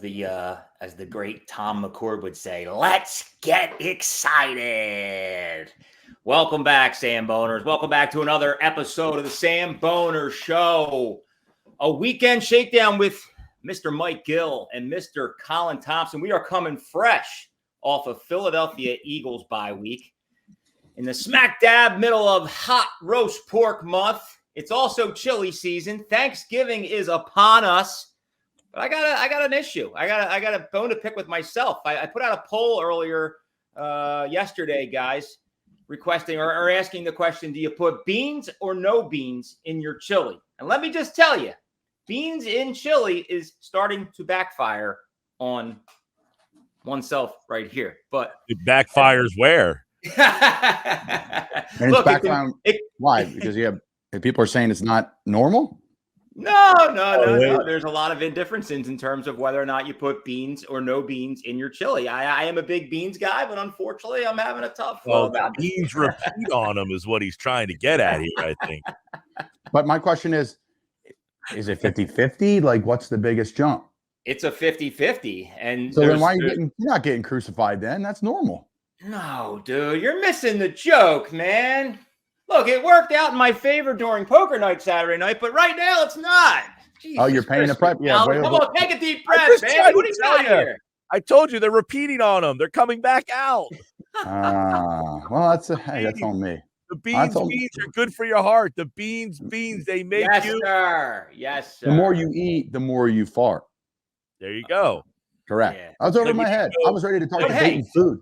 as the great Tom McCord would say, let's get excited. Welcome back, Samboners. Welcome back to another episode of the Samboner Show. A weekend shakedown with Mr. Mike Gill and Mr. Colin Thompson. We are coming fresh off of Philadelphia Eagles bye week in the smack dab middle of hot roast pork month. It's also chili season. Thanksgiving is upon us. But I got an issue. I got a bone to pick with myself. I put out a poll earlier yesterday, guys, requesting or asking the question, do you put beans or no beans in your chili? And let me just tell you, beans in chili is starting to backfire on oneself right here. But it backfires where? And it's background. Why? Because people are saying it's not normal? No. There's a lot of indifferences in terms of whether or not you put beans or no beans in your chili. I am a big beans guy, but unfortunately, I'm having a tough one. Well, beans repeat on them is what he's trying to get at here, I think. But my question is it 50-50? Like, what's the biggest jump? It's a 50-50. And so then why are you're not getting crucified then? That's normal. No, dude, you're missing the joke, man. Look, it worked out in my favor during poker night Saturday night, but right now it's not. Jesus you're paying the price. Yeah, come on, take a deep breath, man. What are you doing here? I told you they're repeating on them. They're coming back out. Well, that's on me. The beans are good for your heart. The beans, they make you. Yes, sir. The more you eat, the more you fart. There you go. Correct. Yeah. I was over my head. I was ready to talk about eating food.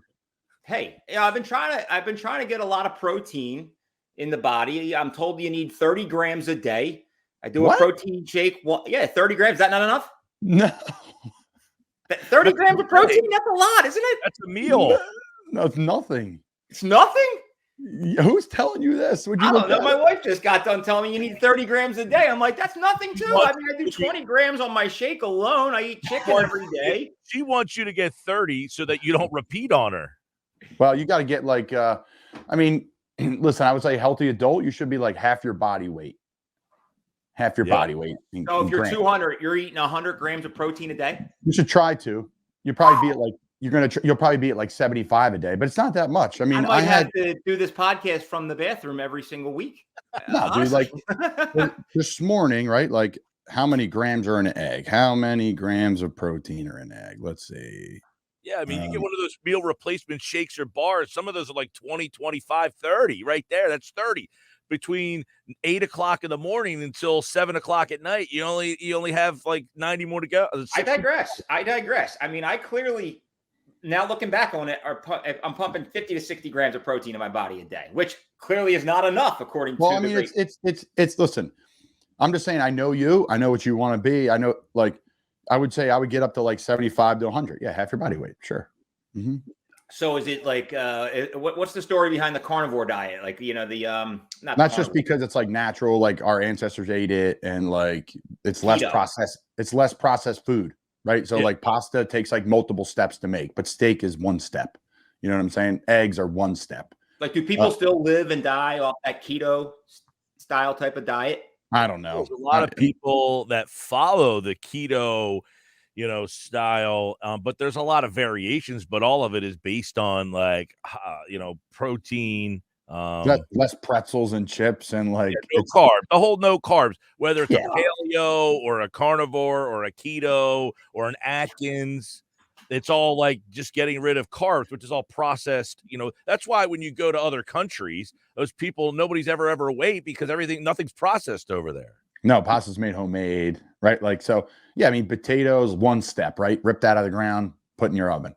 Hey, I've been trying to get a lot of protein in the body. I'm told you need 30 grams a day. I do a protein shake. 30 grams. Is that not enough? No. 30 grams of protein? That's a lot, isn't it? That's a meal. No, it's nothing. It's nothing? Who's telling you this? I don't know. My wife just got done telling me you need 30 grams a day. I'm like, that's nothing too. I do 20 grams on my shake alone. I eat chicken every day. She wants you to get 30 so that you don't repeat on her. Well, you got to get listen, I would say healthy adult, you should be like half your body weight. Half your body weight. So if you're 200, you're eating 100 grams of protein a day? You should try to. You'll probably be at you'll probably be at like 75 a day, but it's not that much. I mean, I had to do this podcast from the bathroom every single week. No, dude, like this morning, right? Like how many grams are in an egg? How many grams of protein are in an egg? Let's see. Yeah, I mean, you get one of those meal replacement shakes or bars. Some of those are like 20, 25, 30 right there. That's 30. Between 8 o'clock in the morning until 7 o'clock at night, you only have like 90 more to go. I digress. I mean, I clearly, now looking back on it, I'm pumping 50 to 60 grams of protein in my body a day, which clearly is not enough according to I mean, it's listen, I'm just saying, I know you. I know what you want to be. I know, like, I would say I would get up to like 75 to 100. Yeah, half your body weight. Sure. Mm-hmm. So is it like what's the story behind the carnivore diet? Like, not just because it's like natural, like our ancestors ate it, and like it's less processed. It's less processed food, right? So like pasta takes like multiple steps to make, but steak is one step. You know what I'm saying? Eggs are one step. Like, do people still live and die off that keto style type of diet? I don't know. There's a lot of people that follow the keto, style, but there's a lot of variations, but all of it is based on like, protein, less pretzels and chips and like no carbs, the whole no carbs, whether it's a paleo or a carnivore or a keto or an Atkins. It's all like just getting rid of carbs, which is all processed. That's why when you go to other countries, those people, nobody's ever weight because nothing's processed over there. No, pasta's made homemade, right? Like, so, yeah, I mean, potatoes, one step, right? Ripped out of the ground, put in your oven.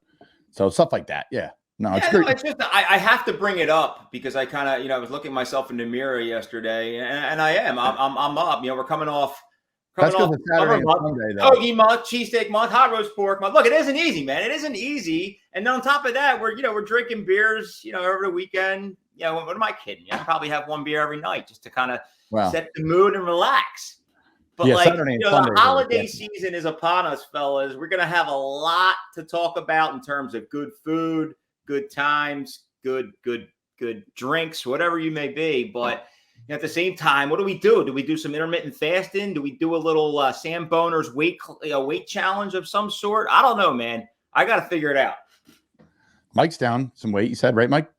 So stuff like that. Yeah. No, it's great. It's just, I have to bring it up because I kind of, I was looking myself in the mirror yesterday and I am, I'm up, we're coming off. That's because it's Saturday and Sunday, though. Hoagie month, cheesesteak month, hot roast pork month. Look, it isn't easy, man. It isn't easy. And then on top of that, we're drinking beers, over the weekend. What am I kidding? I probably have one beer every night just to kind of set the mood and relax. But the holiday season is upon us, fellas. We're going to have a lot to talk about in terms of good food, good times, good drinks, whatever you may be. But at the same time, what do we do? Do we do some intermittent fasting? Do we do a little Samboner's weight challenge of some sort? I don't know, man. I got to figure it out. Mike's down some weight, you said, right, Mike?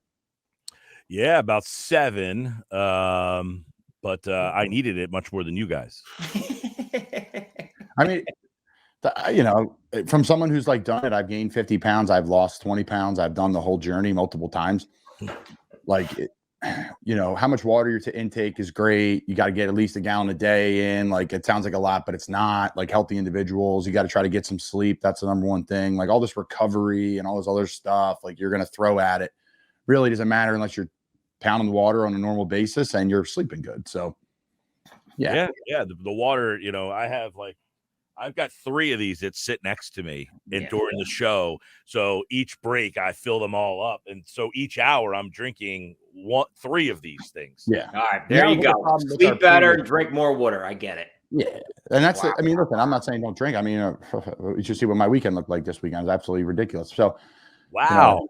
Yeah, about 7. But I needed it much more than you guys. I mean, from someone who's like done it, I've gained 50 pounds. I've lost 20 pounds. I've done the whole journey multiple times. Like, how much water you're to intake is great. You got to get at least a gallon a day in. Like, it sounds like a lot, but it's not. Like, healthy individuals, you got to try to get some sleep. That's the number one thing. Like, all this recovery and all this other stuff, like, you're going to throw at it. Really doesn't matter unless you're pounding the water on a normal basis and you're sleeping good. So, yeah. The water, I've got 3 of these that sit next to me during the show. So each break, I fill them all up. And so each hour, I'm drinking 3 of these things. Yeah. All right. There you go. Sleep better, drink more water. I get it. Yeah. And that's it. I mean, listen, I'm not saying don't drink. I mean, you should see what my weekend looked like this weekend. It's absolutely ridiculous. So, wow.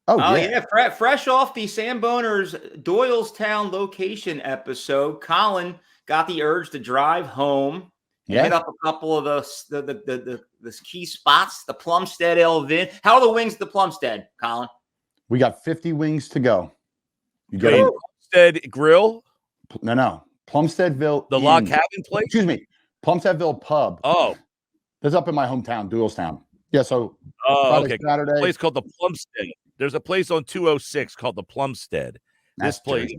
Oh yeah. Fresh off the Samboner's Doylestown location episode, Colin got the urge to drive home. Hit up a couple of the key spots, the Plumstead Elvin. How are the wings at the Plumstead, Colin? We got 50 wings to go. You get Plumstead Grill? No. Plumsteadville. The log cabin place? Excuse me. Plumsteadville Pub. Oh. That's up in my hometown, Doylestown. Yeah, so Friday, okay. Saturday. A place called the Plumstead. There's a place on 206 called the Plumstead. This place,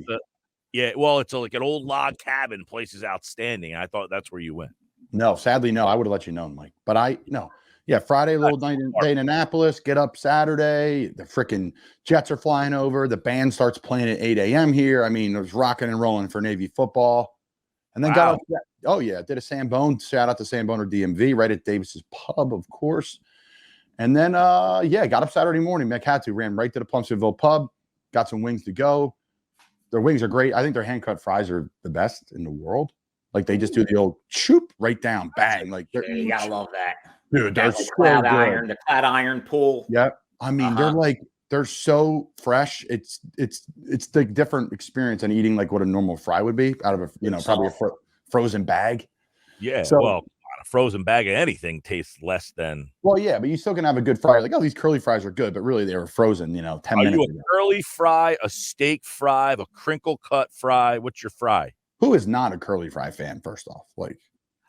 it's like an old log cabin. Place is outstanding. I thought that's where you went. No, sadly, no. I would have let you know, Mike. But Friday, little day in Annapolis. Get up Saturday. The freaking Jets are flying over. The band starts playing at 8 a.m. here. I mean, it was rocking and rolling for Navy football. And then got up. Oh, yeah. Did a Sambone. Shout out to Samboner DMV right at Davis's Pub, of course. And then, got up Saturday morning. Ran right to the Plumsteadville Pub. Got some wings to go. Their wings are great. I think their hand-cut fries are the best in the world. Like, they just do the old shoop right down, bang. Like, you gotta love that, dude. They're so flat iron, the flat iron pull. Yep. I mean, they're so fresh. It's the different experience than eating like what a normal fry would be out of a probably a frozen bag. Yeah. So, a frozen bag of anything tastes less than. Well, yeah, but you still can have a good fry. Like, these curly fries are good, but really they were frozen. 10 minutes. Are you a curly fry, a steak fry, a crinkle cut fry? What's your fry? Who is not a curly fry fan, first off? Like,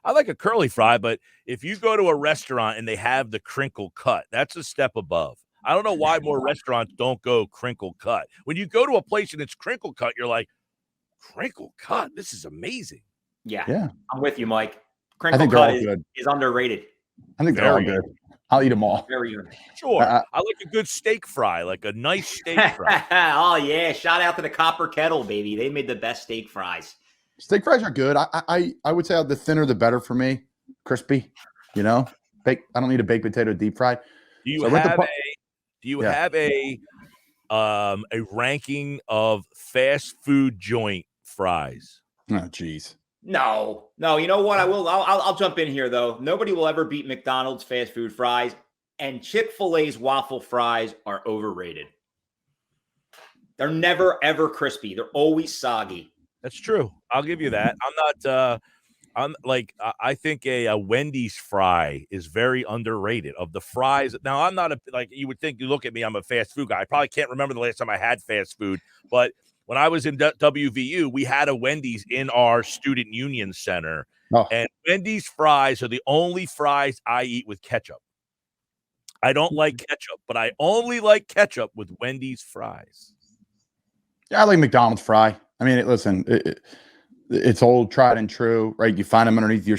I like a curly fry, but if you go to a restaurant and they have the crinkle cut, that's a step above. I don't know why more restaurants don't go crinkle cut. When you go to a place and it's crinkle cut, you're like, crinkle cut? This is amazing. Yeah. I'm with you, Mike. Crinkle cut is underrated. I think they're all good. I'll eat them all. Very good. Sure. I like a good steak fry, like a nice steak fry. Oh, yeah. Shout out to the Copper Kettle, baby. They made the best steak fries. Steak fries are good. I would say the thinner the better for me. Crispy, Baked. I don't need a baked potato deep fried. Do you have a ranking of fast food joint fries? Oh, geez. No. You know what? I'll jump in here though. Nobody will ever beat McDonald's fast food fries, and Chick-fil-A's waffle fries are overrated. They're never ever crispy. They're always soggy. That's true. I'll give you that. I think a Wendy's fry is very underrated. Of the fries, now I'm not you would think. You look at me, I'm a fast food guy. I probably can't remember the last time I had fast food, but when I was in WVU, we had a Wendy's in our student union center, and Wendy's fries are the only fries I eat with ketchup. I don't like ketchup, but I only like ketchup with Wendy's fries. Yeah, I like McDonald's fry. I mean, listen, it's old, tried and true, right? You find them underneath your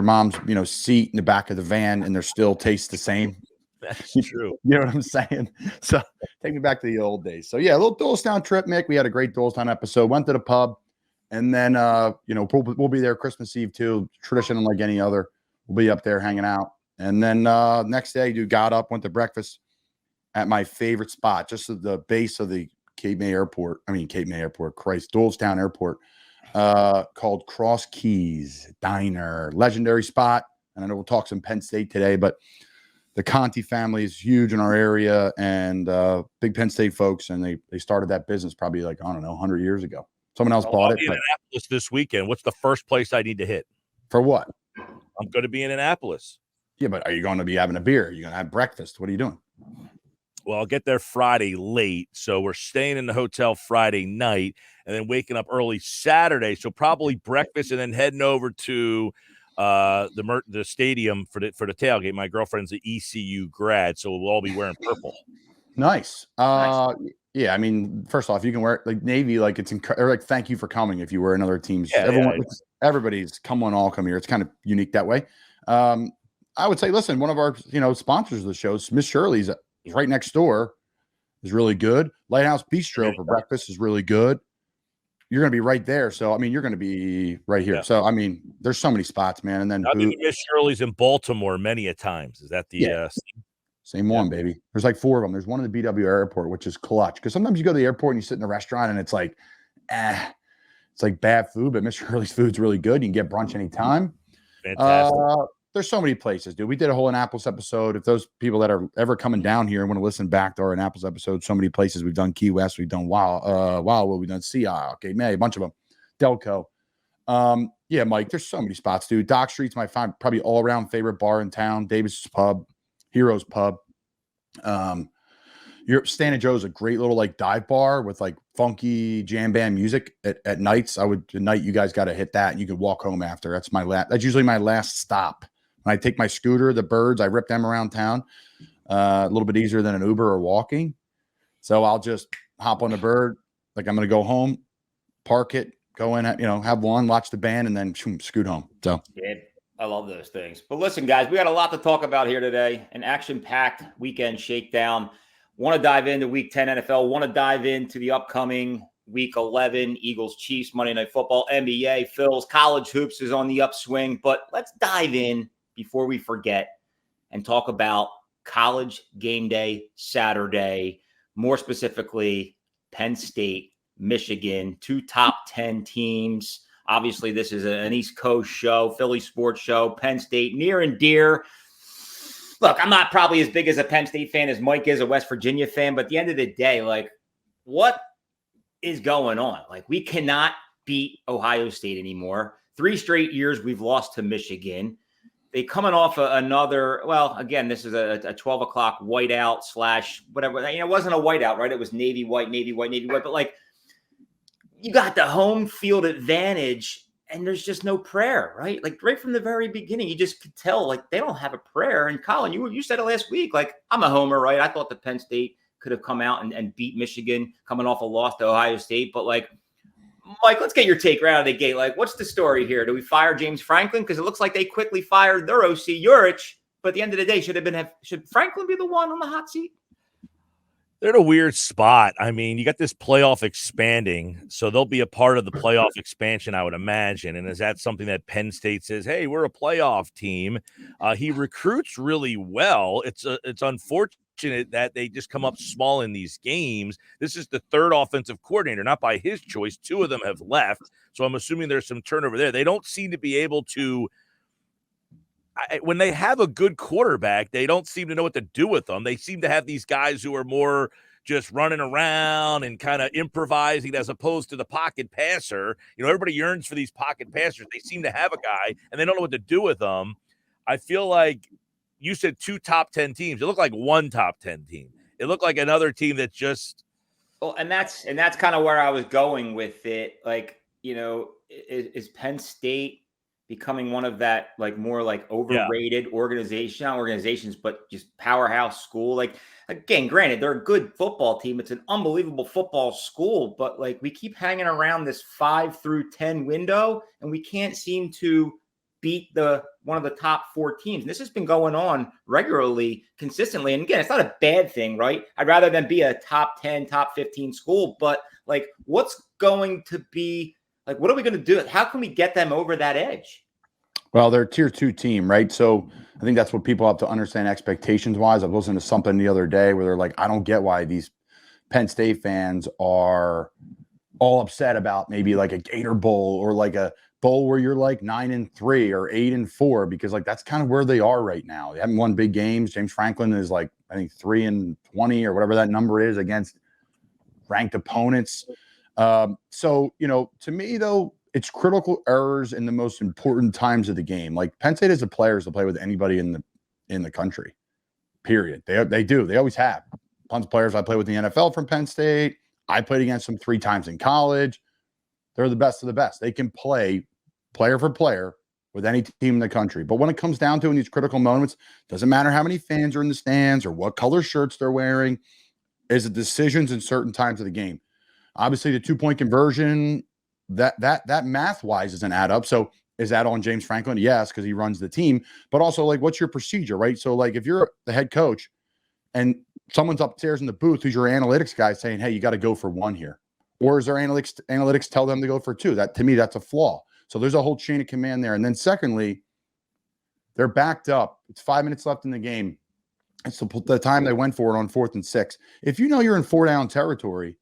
mom's, seat in the back of the van, and they still taste the same. That's true. You know what I'm saying? So take me back to the old days. So yeah, a little Doylestown trip, Mick. We had a great Doylestown episode. Went to the pub, and then we'll be there Christmas Eve too. Tradition unlike any other. We'll be up there hanging out, and then next day, got up, went to breakfast at my favorite spot, just at the base of the Doylestown Airport, called Cross Keys Diner, legendary spot. And I know we'll talk some Penn State today, but the Conti family is huge in our area, and big Penn State folks, and they started that business probably 100 years ago. Someone else bought it. In Annapolis this weekend. What's the first place I need to hit? For what? I'm going to be in Annapolis. Yeah, but are you going to be having a beer? Are you going to have breakfast? What are you doing? Well, I'll get there Friday late, so we're staying in the hotel Friday night and then waking up early Saturday. So probably breakfast and then heading over to the stadium for the tailgate. My girlfriend's an ECU grad, so we'll all be wearing purple. Nice. Yeah, I mean, first off, you can wear like Navy, like it's or like thank you for coming if you wear another team's. Everybody's come here. It's kind of unique that way. I would say, listen, one of our sponsors of the show, Miss Shirley's right next door, is really good. Lighthouse Bistro for breakfast is really good. You're going to be right there, so I mean, you're going to be right here. Yeah. So I mean, there's so many spots, man. And then Miss Shirley's in Baltimore many a times. Is that the same one, baby? There's like 4 of them. There's one in the BW airport, which is clutch. Because sometimes you go to the airport and you sit in a restaurant and it's like, it's like bad food. But Miss Shirley's food's really good. You can get brunch anytime. Fantastic. There's so many places, dude. We did a whole Annapolis episode. If those people that are ever coming down here and want to listen back to our Annapolis episode, so many places. We've done Key West, we've done Wildwood, we've done Sea Isle, okay, May, a bunch of them. Delco. Yeah, Mike, there's so many spots, dude. Dock Street's my probably all-around favorite bar in town. Davis's Pub, Heroes Pub. Your Stan and Joe's a great little like dive bar with like funky jam band music at nights. Tonight you guys got to hit that. And you can walk home after. That's usually my last stop. When I take my scooter, the birds, I rip them around town. A little bit easier than an Uber or walking. So I'll just hop on the bird. Like I'm going to go home, park it, go in, have one, watch the band, and then scoot home. So yeah, I love those things. But listen, guys, we got a lot to talk about here today. An action-packed weekend shakedown. Want to dive into Week 10 NFL. Want to dive into the upcoming Week 11 Eagles, Chiefs, Monday Night Football, NBA, Phils, college hoops is on the upswing. But let's dive in before we forget and talk about College Game Day Saturday, more specifically Penn State, Michigan, 2 top 10 teams. Obviously, this is an East Coast show, Philly sports show, Penn State, near and dear. Look, I'm not probably as big as a Penn State fan as Mike is, a West Virginia fan, but at the end of the day, like, what is going on? Like, we cannot beat Ohio State anymore. 3 straight years we've lost to Michigan. They coming off another, well, again, this is a 12 o'clock whiteout / whatever. It wasn't a whiteout, right? It was navy white. But, like, you got the home field advantage, and there's just no prayer, right? Like, right from the very beginning, you just could tell, like, they don't have a prayer. And, Colin, you said it last week. Like, I'm a homer, right? I thought the Penn State could have come out and beat Michigan coming off a loss to Ohio State. But, like, Mike, let's get your take right out of the gate. Like, what's the story here? Do we fire James Franklin? Because it looks like they quickly fired their OC, Urich. But at the end of the day, should Franklin be the one on the hot seat? They're in a weird spot. I mean, you got this playoff expanding, so they'll be a part of the playoff expansion, I would imagine. And is that something that Penn State says, hey, we're a playoff team? He recruits really well. It's unfortunate that they just come up small in these games. This is the 3rd offensive coordinator, not by his choice. 2 of them have left, so I'm assuming there's some turnover there. They don't seem to be able to when they have a good quarterback, they don't seem to know what to do with them. They seem to have these guys who are more just running around and kind of improvising as opposed to the pocket passer. Everybody yearns for these pocket passers. They seem to have a guy, and they don't know what to do with them. I feel like you said 2 top 10 teams. It looked like 1 top 10 team. It looked like another team that just – well, and that's kind of where I was going with it. Like, is Penn State – becoming one of that, like, more like overrated organizations, but just powerhouse school. Like, again, granted, they're a good football team. It's an unbelievable football school, but, like, we keep hanging around this 5 through 10 window, and we can't seem to beat one of the top 4 teams. And this has been going on regularly, consistently. And again, it's not a bad thing, right? I'd rather than be a top 10, top 15 school, but, like, what's going to be, like, what are we going to do? How can we get them over that edge? Well, they're a tier 2 team, right? So I think that's what people have to understand expectations-wise. I was listening to something the other day where they're like, I don't get why these Penn State fans are all upset about maybe like a Gator Bowl or like a bowl where you're like 9-3 or 8-4, because, like, that's kind of where they are right now. They haven't won big games. James Franklin is like, I think 3-20 or whatever that number is against ranked opponents. So, to me, though, it's critical errors in the most important times of the game. Like Penn State has the players to play with anybody in the country, period. They do. They always have. Tons of players I play with in the NFL from Penn State. I played against them 3 times in college. They're the best of the best. They can play player for player with any team in the country. But when it comes down to in these critical moments, doesn't matter how many fans are in the stands or what color shirts they're wearing, is the decisions in certain times of the game. Obviously, the 2-point conversion, that math-wise doesn't add up. So is that on James Franklin? Yes, because he runs the team. But also, like, what's your procedure, right? So, like, if you're the head coach and someone's upstairs in the booth who's your analytics guy saying, hey, you got to go for 1 here. Or is their analytics tell them to go for 2? That, to me, that's a flaw. So there's a whole chain of command there. And then secondly, they're backed up. It's 5 minutes left in the game. It's the time they went for it on 4th and 6. If you know you're in 4-down territory,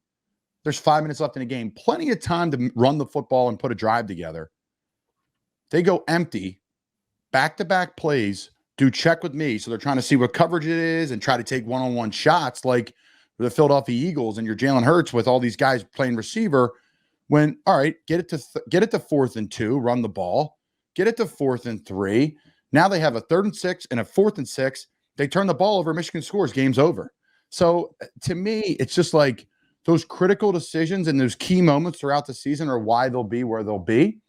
there's 5 minutes left in the game. Plenty of time to run the football and put a drive together. They go empty, back-to-back plays, do check with me. So they're trying to see what coverage it is and try to take one-on-one shots like the Philadelphia Eagles and your Jalen Hurts with all these guys playing receiver. When, all right, get it to 4th and 2, run the ball. Get it to 4th and 3. Now they have a 3rd and 6 and a 4th and 6. They turn the ball over. Michigan scores. Game's over. So to me, it's just like those critical decisions and those key moments throughout the season are why they'll be where they'll be.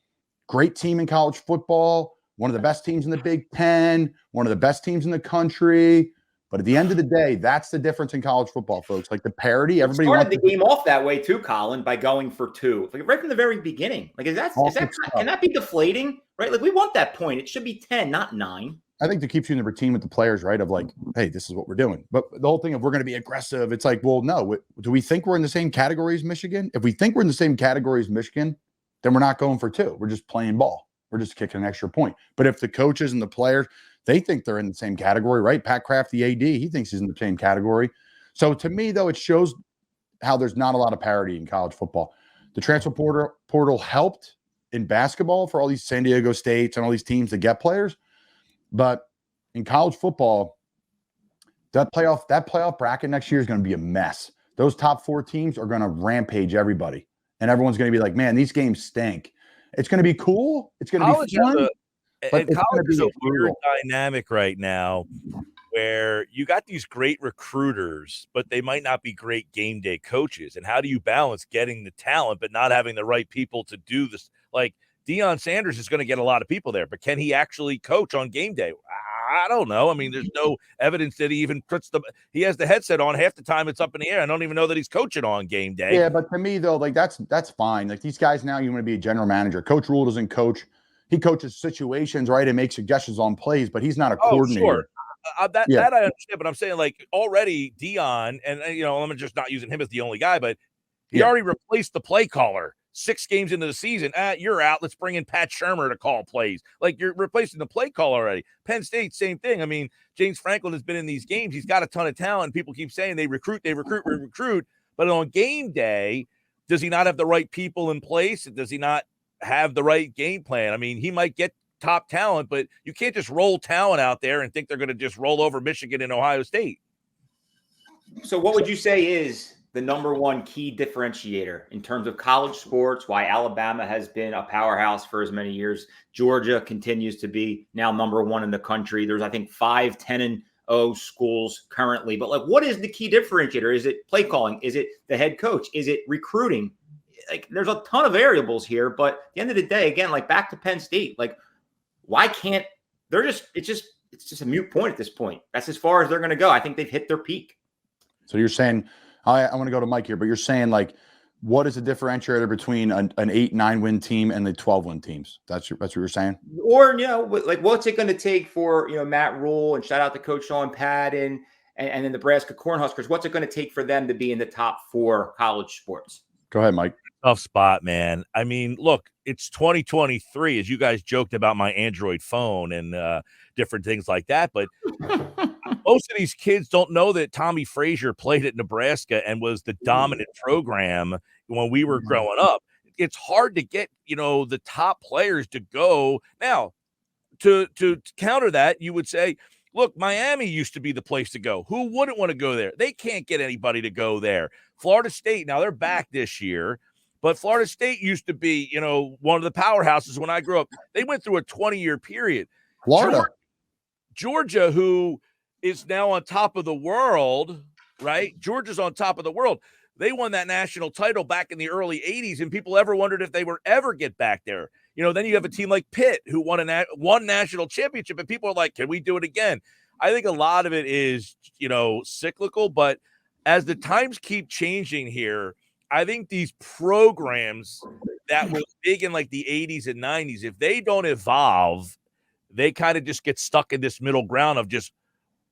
Great team in college football, one of the best teams in the Big Ten, one of the best teams in the country. But at the end of the day, that's the difference in college football, folks. Like the parity, everybody started the game off that way too, Colin, by going for 2, like right from the very beginning. Like, can that be deflating, right? Like we want that point. It should be 10, not 9. I think that keeps you in the routine with the players, right? Of like, hey, this is what we're doing. But the whole thing of we're going to be aggressive, it's like, well, no. Do we think we're in the same category as Michigan? If we think we're in the same category as Michigan, then we're not going for 2. We're just playing ball. We're just kicking an extra point. But if the coaches and the players, they think they're in the same category, right? Pat Kraft, the AD, he thinks he's in the same category. So to me, though, it shows how there's not a lot of parity in college football. The transfer portal helped in basketball for all these San Diego States and all these teams to get players. But in college football, that playoff bracket next year is going to be a mess. Those top 4 teams are going to rampage everybody. And everyone's going to be like, man, these games stink. It's going to be cool. It's going to be fun. And college is a weird dynamic right now where you got these great recruiters, but they might not be great game day coaches. And how do you balance getting the talent but not having the right people to do this? Like Deion Sanders is going to get a lot of people there, but can he actually coach on game day? I don't know. I mean, there's no evidence that he even he has the headset on. Half the time it's up in the air. I don't even know that he's coaching on game day. Yeah, but to me, though, like that's fine. Like these guys now, you want to be a general manager. Coach Rule doesn't coach. He coaches situations, right, and makes suggestions on plays, but he's not a coordinator. Sure. That I understand, but I'm saying like already Deion, and I'm just not using him as the only guy, but he already replaced the play caller 6 games into the season. You're out. Let's bring in Pat Shermer to call plays. Like you're replacing the play call already. Penn State, same thing. I mean, James Franklin has been in these games. He's got a ton of talent. People keep saying they recruit. But on game day, does he not have the right people in place? Does he not have the right game plan? I mean, he might get top talent, but you can't just roll talent out there and think they're going to just roll over Michigan and Ohio State. So what would you say is the number one key differentiator in terms of college sports, why Alabama has been a powerhouse for as many years? Georgia continues to be now number 1 in the country. There's, I think, 5 10-0 schools currently. But like, what is the key differentiator? Is it play calling? Is it the head coach? Is it recruiting? Like, there's a ton of variables here. But at the end of the day, again, like back to Penn State, like, why can't they're just it's just a moot point at this point. That's as far as they're going to go. I think they've hit their peak. So you're saying, I want to go to Mike here, but you're saying like, what is the differentiator between an 8-9 win team and the 12-win teams? That's what you're saying? Or, like what's it going to take for, Matt Rule, and shout out to Coach Sean Padden and the Nebraska Cornhuskers. What's it going to take for them to be in the top 4 college sports? Go ahead, Mike. Tough spot, man. I mean, look, it's 2023, as you guys joked about my Android phone and different things like that. But most of these kids don't know that Tommy Frazier played at Nebraska and was the dominant program when we were growing up. It's hard to get, the top players to go. Now, to counter that, you would say, look, Miami used to be the place to go. Who wouldn't want to go there? They can't get anybody to go there. Florida State, now they're back this year. But Florida State used to be, one of the powerhouses when I grew up. They went through a 20-year period. Georgia, who is now on top of the world, right? Georgia's on top of the world. They won that national title back in the early 80s, and people ever wondered if they would ever get back there. Then you have a team like Pitt who won one national championship, and people are like, can we do it again? I think a lot of it is, cyclical, but as the times keep changing here, I think these programs that were big in like the 80s and 90s, if they don't evolve, they kind of just get stuck in this middle ground of just,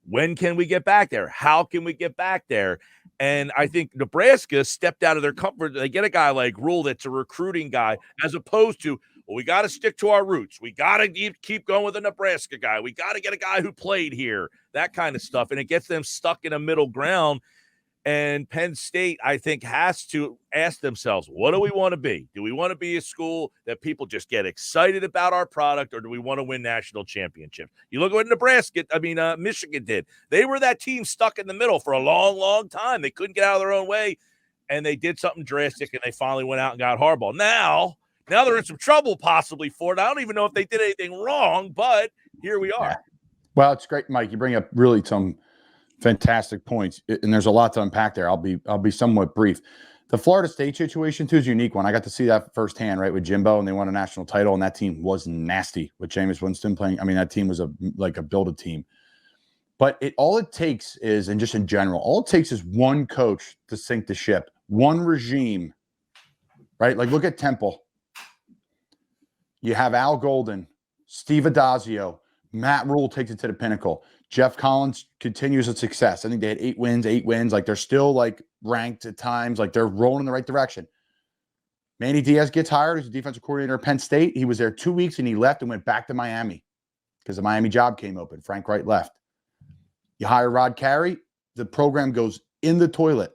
when can we get back there? How can we get back there? And I think Nebraska stepped out of their comfort. They get a guy like Rule that's a recruiting guy, as opposed to, well, we got to stick to our roots. We got to keep going with a Nebraska guy. We got to get a guy who played here, that kind of stuff. And it gets them stuck in a middle ground. And Penn State, I think, has to ask themselves, what do we want to be? Do we want to be a school that people just get excited about our product, or do we want to win national championships? You look at what Michigan did. They were that team stuck in the middle for a long, long time. They couldn't get out of their own way, and they did something drastic, and they finally went out and got Harbaugh. Now they're in some trouble possibly for it. I don't even know if they did anything wrong, but here we are. Well, it's great, Mike. You bring up really some fantastic points, and there's a lot to unpack there. I'll be somewhat brief. The Florida State situation too is a unique one. I got to see that firsthand, right, with Jimbo, and they won a national title, and that team was nasty with Jameis Winston playing. I mean, that team was a build-a team. But all it takes is, and just in general, all it takes is one coach to sink the ship, one regime, right? Like, look at Temple. You have Al Golden, Steve Adazio, Matt Rule takes it to the pinnacle. Jeff Collins continues its success. I think they had 8 wins. Like, they're still like ranked at times. Like, they're rolling in the right direction. Manny Diaz gets hired as a defensive coordinator at Penn State. He was there 2 weeks and he left and went back to Miami because the Miami job came open. Frank Wright left. You hire Rod Carey, the program goes in the toilet.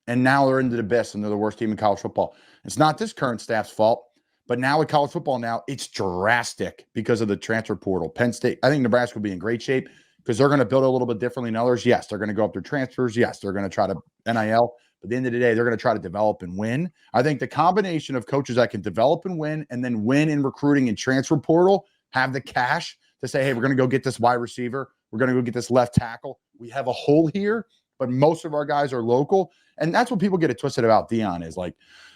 And now they're into the abyss and they're the worst team in college football. It's not this current staff's fault. But now with college football now, it's drastic because of the transfer portal. Penn State, I think Nebraska will be in great shape because they're going to build a little bit differently than others. Yes, they're going to go up their transfers. Yes, they're going to try to NIL. But at the end of the day, they're going to try to develop and win. I think the combination of coaches that can develop and then win in recruiting and transfer portal, have the cash to say, hey, we're going to go get this wide receiver. We're going to go get this left tackle. We have a hole here, but most of our guys are local. And that's what people get it twisted about Deion is like,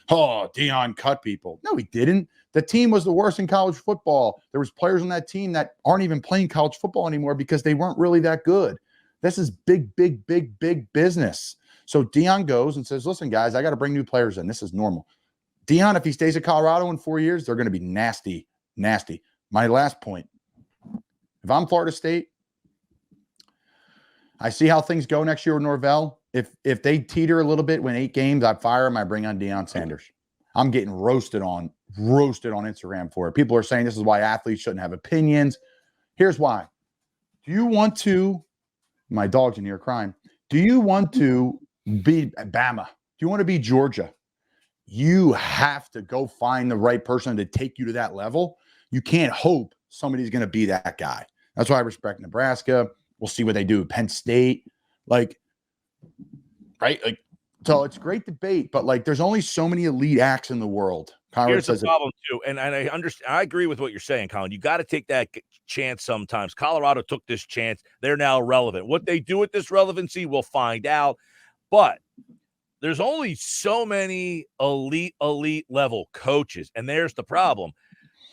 oh, Deion cut people. No, he didn't. The team was the worst in college football. There was players on that team that aren't even playing college football anymore because they weren't really that good. This is big, big, big, big business. So Deion goes and says, listen, guys, I got to bring new players in. This is normal. Deion, if he stays at Colorado in 4 years, they're going to be nasty, nasty. My last point. If I'm Florida State, I see how things go next year with Norvell. If they teeter a little bit, win 8 games, I fire him, I bring on Deion Sanders. I'm getting roasted on Instagram for it. People are saying this is why athletes shouldn't have opinions. Here's why. Do you want to, my dog's in here crying, do you want to be Bama? Do you want to be Georgia? You have to go find the right person to take you to that level. You can't hope somebody's going to be that guy. That's why I respect Nebraska. We'll see what they do. Penn State, right? So it's great debate, but there's only so many elite acts in the world. Here's the problem too, and I understand. I agree with what you're saying, Colin. You got to take that chance sometimes. Colorado took this chance. They're now relevant. What they do with this relevancy, we'll find out. But there's only so many elite level coaches, and there's the problem.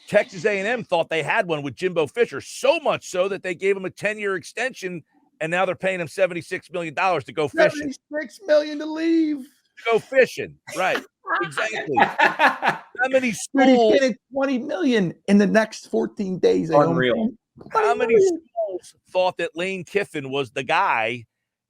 Texas A&M thought they had one with Jimbo Fisher, so much so that they gave him a 10-year extension, and now they're paying him $76 million to go fishing. $76 million to leave. To go fishing, right. Exactly. How many schools? He's getting $20 million in the next 14 days. Unreal. How many schools thought that Lane Kiffin was the guy,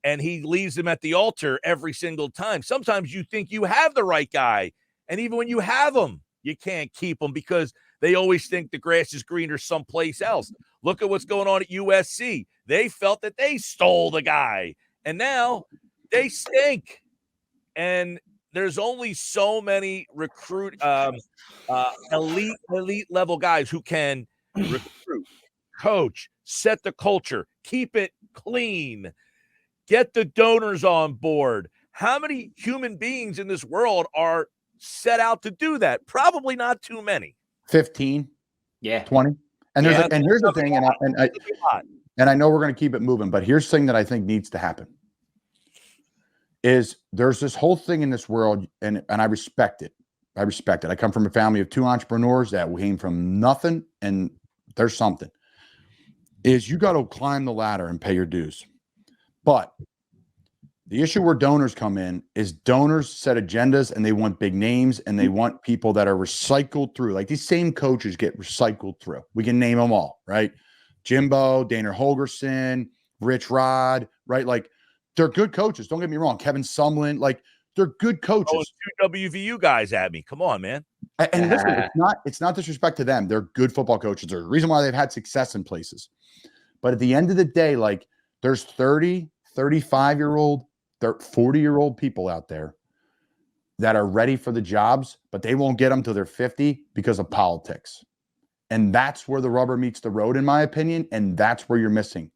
and he leaves them at the altar every single time? Sometimes you think you have the right guy, and even when you have them, you can't keep them because they always think the grass is greener someplace else. Look at what's going on at USC. They felt that they stole the guy, and now they stink. And there's only so many elite level guys who can recruit, coach, set the culture, keep it clean, get the donors on board. How many human beings in this world are set out to do that? Probably not too many. 15, yeah, 20. And here's the thing, and I know we're going to keep it moving, but here's the thing that I think needs to happen. Is there's this whole thing in this world, and I respect it. I respect it. I come from a family of 2 entrepreneurs that came from nothing, and there's something. Is you got to climb the ladder and pay your dues. But the issue where donors come in is donors set agendas, and they want big names, and they want people that are recycled through. Like these same coaches get recycled through. We can name them all, right? Jimbo, Dana Holgerson, Rich Rod, right? Like, they're good coaches. Don't get me wrong. Kevin Sumlin, like they're good coaches. Oh, 2 WVU guys at me. Come on, man. And listen, it's not disrespect to them. They're good football coaches. There's a reason why they've had success in places. But at the end of the day, like there's 30, 35-year-old, 40-year-old people out there that are ready for the jobs, but they won't get them till they're 50 because of politics. And that's where the rubber meets the road, in my opinion. And that's where you're missing.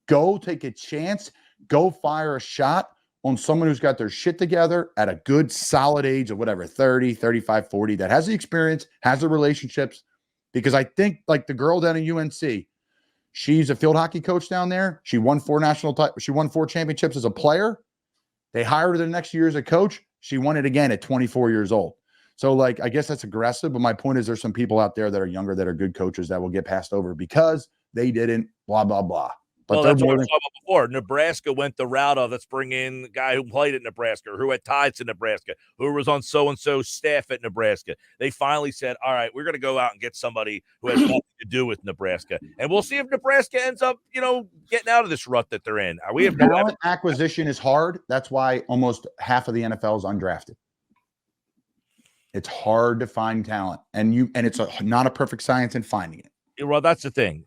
Go take a chance. Go fire a shot on someone who's got their shit together at a good solid age of whatever, 30, 35, 40, that has the experience, has the relationships. Because I think like the girl down in UNC, she's a field hockey coach down there. She won 4 championships as a player. They hired her the next year as a coach. She won it again at 24 years old. So like, I guess that's aggressive, but my point is there's some people out there that are younger that are good coaches that will get passed over because they didn't blah, blah, blah. But that's what I was talking about before. Nebraska went the route of let's bring in the guy who played at Nebraska, or who had ties to Nebraska, who was on so-and-so staff at Nebraska. They finally said, all right, we're going to go out and get somebody who has nothing to do with Nebraska. And we'll see if Nebraska ends up, getting out of this rut that they're in. We have talent acquisition is hard. That's why almost half of the NFL is undrafted. It's hard to find talent, and it's not a perfect science in finding it. Well, that's the thing.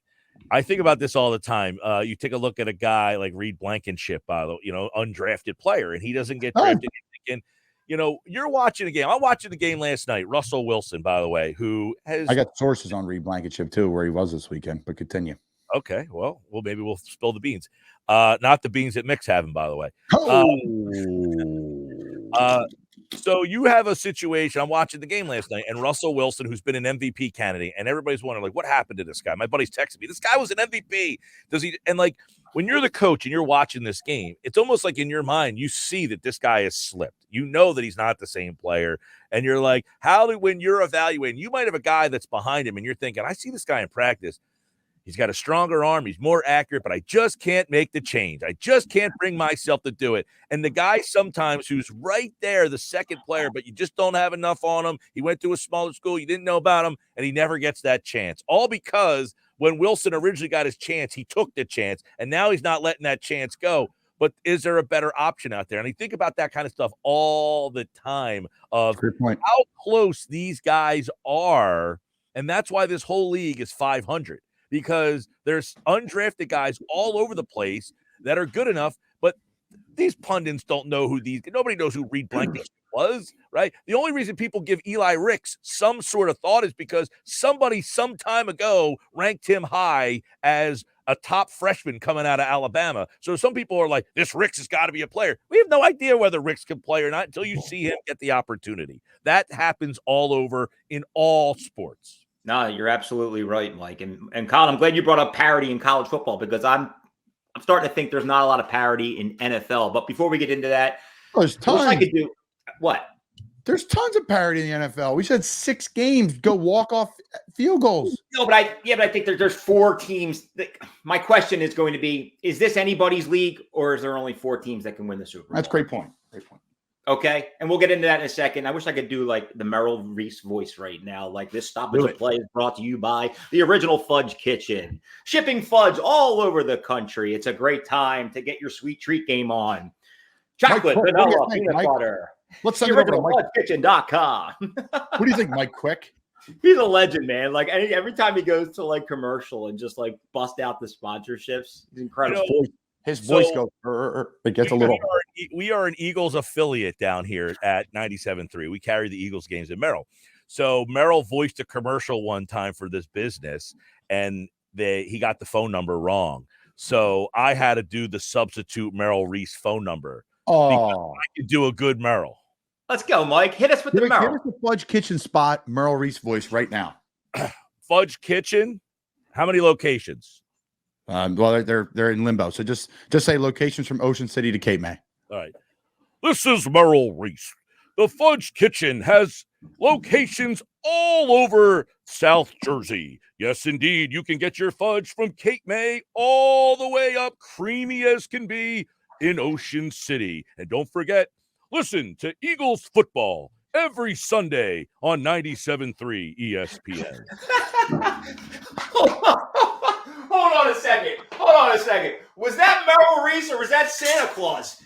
I think about this all the time. You take a look at a guy like Reed Blankenship, undrafted player, and he doesn't get drafted. And you're watching a game. I'm watching the game last night. Russell Wilson, by the way, who has. I got sources on Reed Blankenship too, where he was this weekend. But continue. Okay, well, maybe we'll spill the beans. Not the beans that Mick's having, by the way. So you have a situation. I'm watching the game last night, and Russell Wilson, who's been an MVP candidate, and everybody's wondering, like, what happened to this guy? My buddy's texting me. This guy was an MVP. Does he? And like, when you're the coach and you're watching this game, it's almost like in your mind you see that this guy has slipped. You know that he's not the same player, and you're like, when you're evaluating, you might have a guy that's behind him, and you're thinking, I see this guy in practice. He's got a stronger arm. He's more accurate, but I just can't make the change. I just can't bring myself to do it. And the guy sometimes who's right there, the second player, but you just don't have enough on him. He went to a smaller school. You didn't know about him, and he never gets that chance. All because when Wilson originally got his chance, he took the chance, and now he's not letting that chance go. But is there a better option out there? And I think about that kind of stuff all the time of how close these guys are, and that's why this whole league is 500. Because there's undrafted guys all over the place that are good enough, but these pundits don't know nobody knows who Reed Blankenship was, right? The only reason people give Eli Ricks some sort of thought is because somebody some time ago ranked him high as a top freshman coming out of Alabama. So some people are like, this Ricks has got to be a player. We have no idea whether Ricks can play or not until you see him get the opportunity. That happens all over in all sports. No, you're absolutely right, Mike. And Colin, I'm glad you brought up parity in college football because I'm starting to think there's not a lot of parity in NFL. But before we get into that, there's tons. I could do what? There's tons of parity in the NFL. We said 6 games go walk off field goals. No, but I think there's 4 teams. My question is going to be: is this anybody's league, or is there only 4 teams that can win the Super Bowl? That's a great point. Great point. Okay, and we'll get into that in a second. I wish I could do like the Merrill Reese voice right now. Like this stoppage of play is brought to you by the original Fudge Kitchen. Shipping fudge all over the country. It's a great time to get your sweet treat game on. Chocolate, vanilla, peanut butter. Let's send it over to FudgeKitchen.com. What do you think, Mike Quick? He's a legend, man. Like every time he goes to like commercial and just like bust out the sponsorships, he's incredible. His voice goes, it gets a little. We are an Eagles affiliate down here at 97.3. We carry the Eagles games in Merrill. So Merrill voiced a commercial one time for this business, and he got the phone number wrong. So I had to do the substitute Merrill Reese phone number. Oh, I could do a good Merrill. Let's go, Mike. Hit us with the Merrill. Give us the Fudge Kitchen spot, Merrill Reese voice right now. Fudge Kitchen. How many locations? Well, they're in limbo. So just say locations from Ocean City to Cape May. All right. This is Merrill Reese. The Fudge Kitchen has locations all over South Jersey. Yes, indeed. You can get your fudge from Cape May all the way up, creamy as can be, in Ocean City. And don't forget, listen to Eagles football every Sunday on 97.3 ESPN. Hold on a second. Was that Merrill Reese or was that Santa Claus?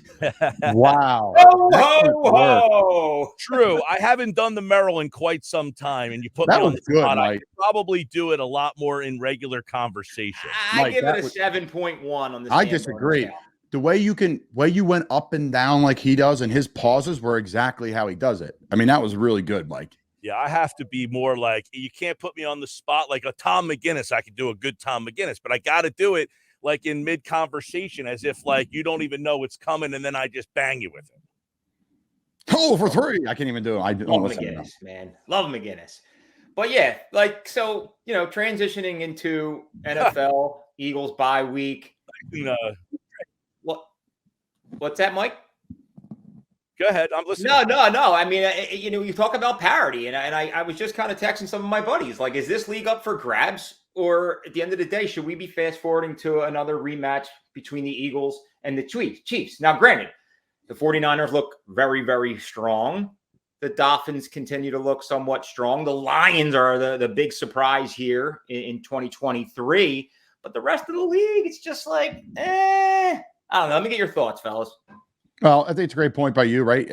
Wow. Ho, ho, ho. True. I haven't done the Merrill in quite some time, and you put me on the spot. I could probably do it a lot more in regular conversation. I give it a 7.1 on the I disagree. Scale. The way you went up and down like he does, and his pauses were exactly how he does it. I mean, that was really good, Mike. Yeah, I have to be more like, you can't put me on the spot like a Tom McGinnis. I could do a good Tom McGinnis, but I got to do it like in mid-conversation, as if like you don't even know it's coming, and then I just bang you with it. 2 for 3. I can't even do it. I love McGinnis, man. Love McGinnis. But yeah, like, so, you know, transitioning into NFL, Eagles bye week. What's that, Mike? Go ahead. I'm listening. No. I mean, you know, you talk about parity, and I was just kind of texting some of my buddies, like, is this league up for grabs? Or at the end of the day, should we be fast forwarding to another rematch between the Eagles and the Chiefs? Now, granted, the 49ers look very, very strong. The Dolphins continue to look somewhat strong. The Lions are the big surprise here in 2023. But the rest of the league, it's just like, I don't know. Let me get your thoughts, fellas. Well, I think it's a great point by you, right?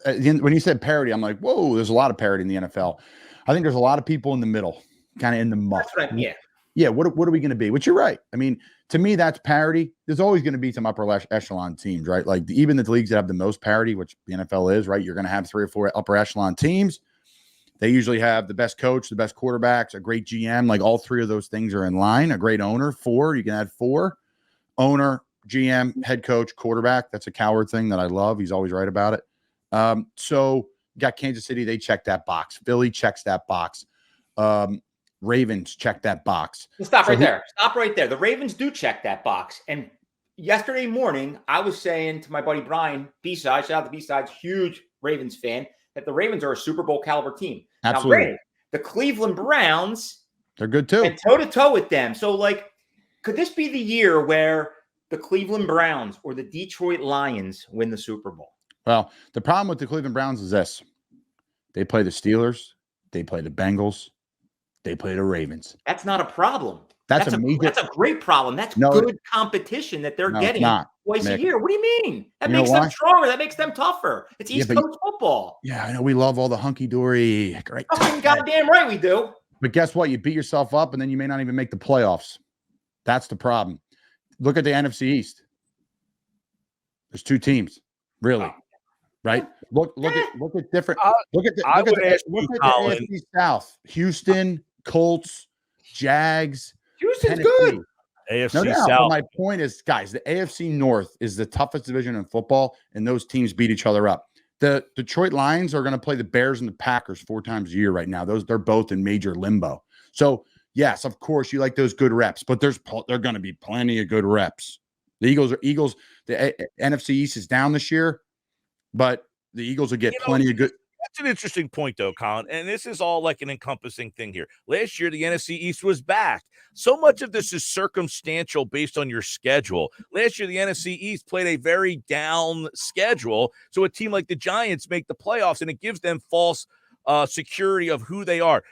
When you said parity, I'm like, whoa, there's a lot of parity in the NFL. I think there's a lot of people in the middle, kind of in the muck. Yeah, what are we going to be? Which you're right. I mean, to me, that's parity. There's always going to be some upper echelon teams, right? Like even the leagues that have the most parity, which the NFL is, right? You're going to have 3 or 4 upper echelon teams. They usually have the best coach, the best quarterbacks, a great GM. Like all 3 of those things are in line. A great owner, 4. You can add 4. Owner, GM, head coach, quarterback. That's a Coward thing that I love. He's always right about it. So you got Kansas City. They check that box. Philly checks that box. Ravens check that box. Stop right there. The Ravens do check that box. And yesterday morning, I was saying to my buddy Brian, B-Side, shout out to B-Side's huge Ravens fan, that the Ravens are a Super Bowl caliber team. Absolutely. Now, granted, the Cleveland Browns, they're good too. And toe-to-toe with them. So, like, could this be the year where the Cleveland Browns or the Detroit Lions win the Super Bowl? Well, the problem with the Cleveland Browns is this. They play the Steelers. They play the Bengals. They play the Ravens. That's not a problem. That's a great problem. That's good competition that they're getting twice a year. What do you mean? That makes them stronger. That makes them tougher. It's East Coast football. Yeah, I know we love all the hunky-dory. Great. Goddamn right we do. But guess what? You beat yourself up, and then you may not even make the playoffs. That's the problem. Look at the NFC East. There's 2 teams, really, right? Look at different. Look at the AFC South. Houston, Colts, Jags. Houston's Tennessee. good. AFC South. South. But my point is, guys, the AFC North is the toughest division in football, and those teams beat each other up. The Detroit Lions are going to play the Bears and the Packers 4 times a year right now. They're both in major limbo. So yes, of course, you like those good reps, but they're going to be plenty of good reps. The Eagles. The NFC East is down this year, but the Eagles will get plenty of good. That's an interesting point, though, Colin. And this is all like an encompassing thing here. Last year, the NFC East was back. So much of this is circumstantial based on your schedule. Last year, the NFC East played a very down schedule. So a team like the Giants make the playoffs, and it gives them false security of who they are.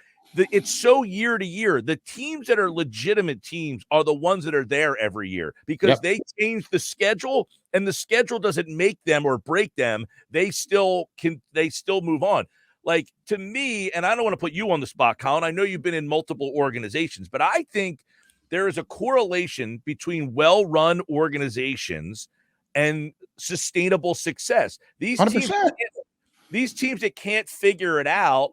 It's so year to year. The teams that are legitimate teams are the ones that are there every year because they change the schedule, and the schedule doesn't make them or break them. They still move on. Like, to me, and I don't want to put you on the spot, Colin. I know you've been in multiple organizations, but I think there is a correlation between well-run organizations and sustainable success. These 100%. teams that can't figure it out.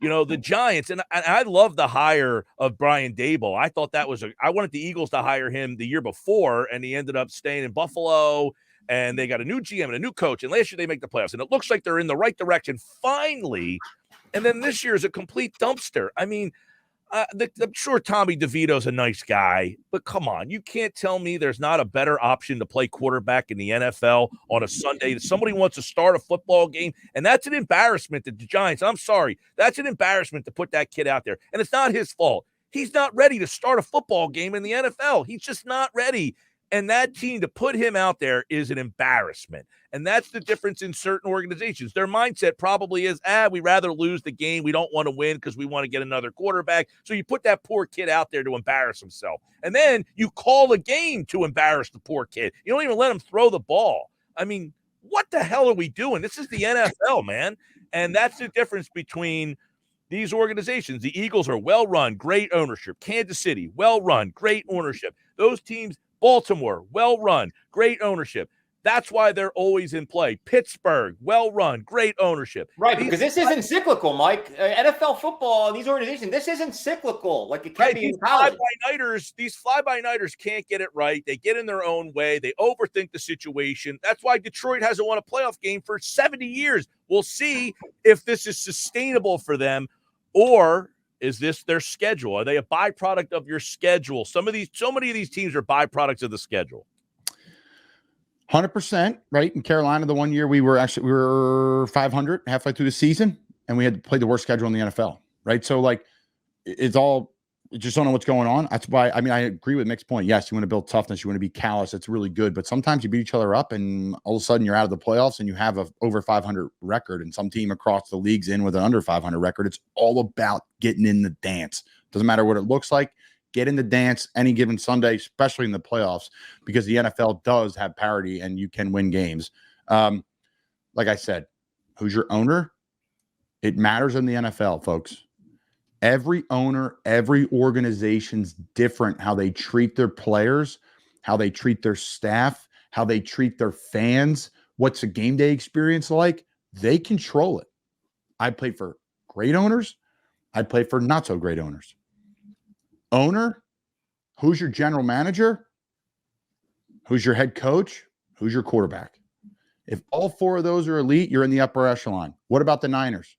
You know, the Giants, and I love the hire of Brian Daboll. I thought that was I wanted the Eagles to hire him the year before, and he ended up staying in Buffalo. and they got a new GM and a new coach, and last year they make the playoffs, and it looks like they're in the right direction finally, and then this year is a complete dumpster. I mean, I'm sure Tommy DeVito's a nice guy, but come on, you can't tell me there's not a better option to play quarterback in the NFL on a Sunday. Somebody wants to start a football game, and that's an embarrassment to the Giants. I'm sorry. That's an embarrassment to put that kid out there, and it's not his fault. He's not ready to start a football game in the NFL. He's just not ready. And that team, to put him out there is an embarrassment. And that's the difference in certain organizations. Their mindset probably is, we'd rather lose the game. We don't want to win because we want to get another quarterback. So you put that poor kid out there to embarrass himself. And then you call a game to embarrass the poor kid. You don't even let him throw the ball. I mean, what the hell are we doing? This is the NFL, man. And that's the difference between these organizations. The Eagles are well-run, great ownership. Kansas City, well-run, great ownership. Those teams, Baltimore, well-run, great ownership. That's why they're always in play. Pittsburgh, well-run, great ownership. Right, because this isn't cyclical, Mike. NFL football, these organizations, this isn't cyclical like it can be in college. These fly-by-nighters can't get it right. They get in their own way. They overthink the situation. That's why Detroit hasn't won a playoff game for 70 years. We'll see if this is sustainable for them, or is this their schedule? Are they a byproduct of your schedule? So many of these teams are byproducts of the schedule. 100%, right? In Carolina, the one year we were 500 halfway through the season, and we had to play the worst schedule in the NFL, right? So, like, it's all, you just don't know what's going on. That's why, I mean, I agree with Mick's point. Yes, you want to build toughness, you want to be callous. It's really good, but sometimes you beat each other up, and all of a sudden you're out of the playoffs, and you have a over 500 record, and some team across the league's in with an under 500 record. It's all about getting in the dance. Doesn't matter what it looks like. Get in the dance any given Sunday, especially in the playoffs, because the NFL does have parity and you can win games. Like I said, who's your owner? It matters in the NFL, folks. Every owner, every organization's different how they treat their players, how they treat their staff, how they treat their fans. What's a game day experience like? They control it. I played for great owners. I played for not so great owners. Owner, who's your general manager? Who's your head coach? Who's your quarterback? If all four of those are elite, you're in the upper echelon. What about the Niners?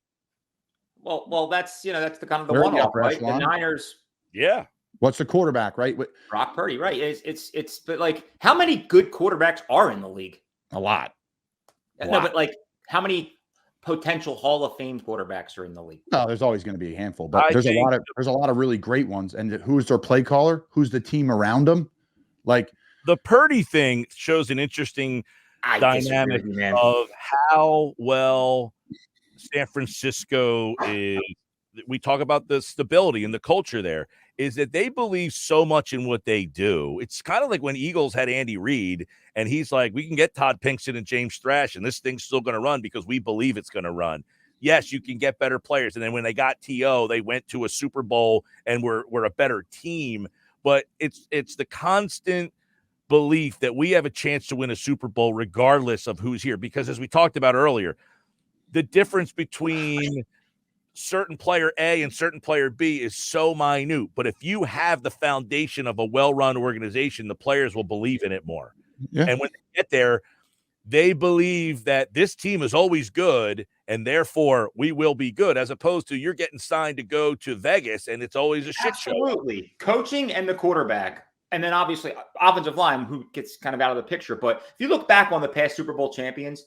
Well, that's the kind of the one-off, right? The Niners. Yeah. What's the quarterback, right? Brock Purdy, right? It's but like, how many good quarterbacks are in the league? A lot. No, but like, how many potential Hall of Fame quarterbacks are in the league? No, there's always going to be a handful, but there's a lot of really great ones. And who's their play caller? Who's the team around them? Like, the Purdy thing shows an interesting dynamic of how well San Francisco is. We talk about the stability and the culture there, is that they believe so much in what they do. It's kind of like when Eagles had Andy Reid, and he's like, we can get Todd Pinkston and James Thrash, and this thing's still going to run because we believe it's going to run. Yes, you can get better players. And then when they got T.O., they went to a Super Bowl and we're a better team. But it's the constant belief that we have a chance to win a Super Bowl regardless of who's here. Because as we talked about earlier, the difference between certain player A and certain player B is so minute. But if you have the foundation of a well-run organization, the players will believe in it more. Yeah. And when they get there, they believe that this team is always good, and therefore we will be good, as opposed to you're getting signed to go to Vegas, and it's always a shit show. Absolutely. Coaching and the quarterback, and then obviously offensive line, who gets kind of out of the picture. But if you look back on the past Super Bowl champions,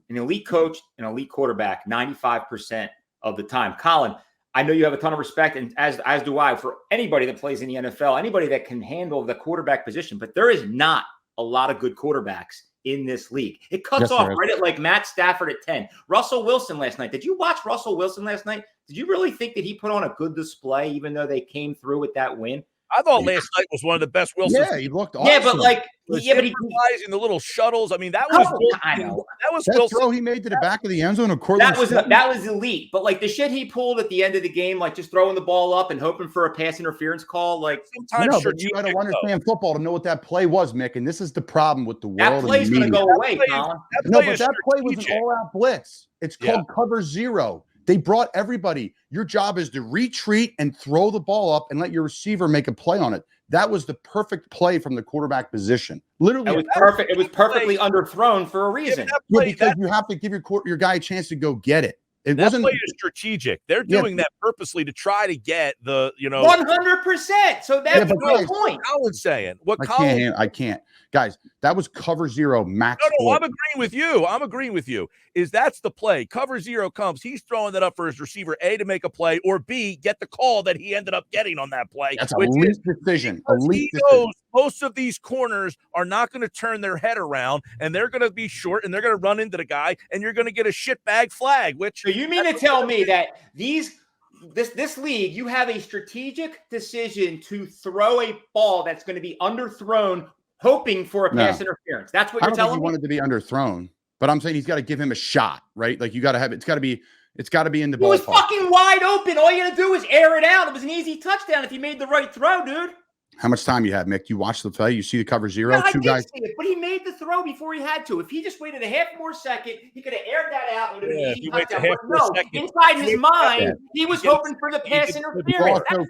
an elite coach, an elite quarterback, 95% of the time. Colin, I know you have a ton of respect, and as do I, for anybody that plays in the NFL, anybody that can handle the quarterback position, but there is not a lot of good quarterbacks in this league. It cuts off right at like Matt Stafford at 10. Russell Wilson last night. Did you watch Russell Wilson last night? Did you really think that he put on a good display, even though they came through with that win? I thought last night was one of the best Wilsons. Yeah, he looked awesome. Yeah, but like, but he in the little shuttles. I mean, that was that throw he made to the back of the end zone. Of course, that was elite. But like the shit he pulled at the end of the game, like just throwing the ball up and hoping for a pass interference call. Like sometimes, but you got to understand football to know what that play was, Mick. And this is the problem with the world. That play's going to go away, Colin. No, but that play was an all-out blitz. It's called cover zero. They brought everybody. Your job is to retreat and throw the ball up and let your receiver make a play on it. That was the perfect play from the quarterback position. Literally, it was perfect. It was perfectly underthrown for a reason. Because you have to give your guy a chance to go get it. That play is strategic. They're doing that purposely to try to get 100%. So that's the point. Colin's saying. I can't. Guys, that was cover zero max. No, I'm agreeing with you. That's the play. Cover zero comes. He's throwing that up for his receiver, A, to make a play, or B, get the call that he ended up getting on that play. That's a elite decision. He knows most of these corners are not going to turn their head around, and they're going to be short, and they're going to run into the guy, and you're going to get a shitbag flag. So you mean to tell me that this league, you have a strategic decision to throw a ball that's going to be underthrown, hoping for a pass interference? That's what you're telling me? He wanted to be underthrown, but I'm saying he's got to give him a shot, right? Like you got to have it's got to be in the ballpark. It was fucking wide open. All you got to do is air it out. It was an easy touchdown if you made the right throw, dude. How much time you have, Mick? You watch the play. You see the cover zero. Yeah, I did see it, but he made the throw before he had to. If he just waited a half more second, he could have aired that out. It would have been an easy touchdown. No, inside his mind, he was hoping for the pass interference. You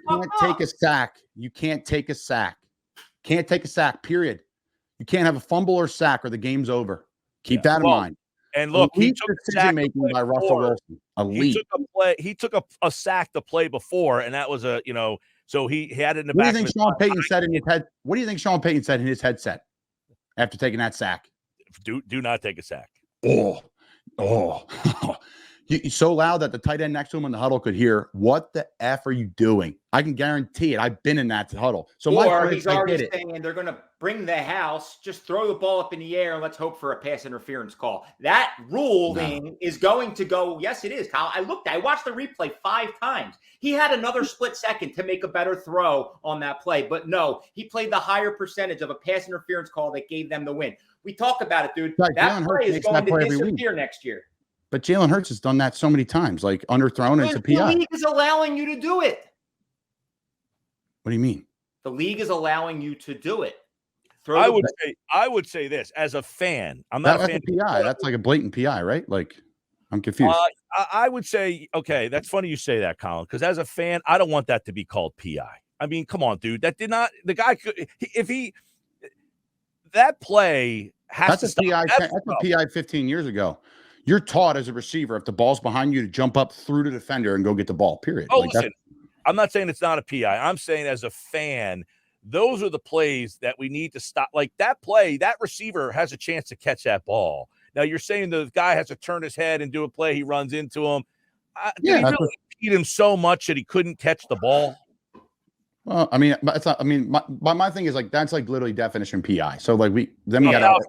also can't take a sack. You can't take a sack. Can't take a sack, period. You can't have a fumble or sack or the game's over. Keep that in mind. And look, he took decision making by Russell Wilson. Elite. He took a sack to play before, and that was so he had it in the back. What do you think Sean Payton said in his head? What do you think Sean Payton said in his headset after taking that sack? Do not take a sack. Oh. He's so loud that the tight end next to him in the huddle could hear, what the F are you doing? I can guarantee it. I've been in that huddle. So he's already saying they're going to bring the house, just throw the ball up in the air, and let's hope for a pass interference call. That ruling is going to go, yes, it is, Kyle. I watched the replay 5 times. He had another split second to make a better throw on that play, but no, he played the higher percentage of a pass interference call that gave them the win. We talk about it, dude. That play is going to disappear next year. But Jalen Hurts has done that so many times, like underthrown into PI. The league is allowing you to do it. What do you mean? The league is allowing you to do it. I would say this as a fan. I'm not a fan of PI. That's like a blatant PI, right? Like, I'm confused. I would say, okay, that's funny you say that, Colin, because as a fan, I don't want that to be called PI. I mean, come on, dude. That did not. The guy could, that play has to stop. That's a PI 15 years ago. You're taught as a receiver, if the ball's behind you, to jump up through the defender and go get the ball, period. Listen, I'm not saying it's not a PI. I'm saying as a fan, those are the plays that we need to stop. Like that play, that receiver has a chance to catch that ball. Now, you're saying the guy has to turn his head and do a play. He runs into him. Did he really beat him so much that he couldn't catch the ball? Well, I mean, it's not. I mean, my thing is like that's like literally definition PI. So like we got.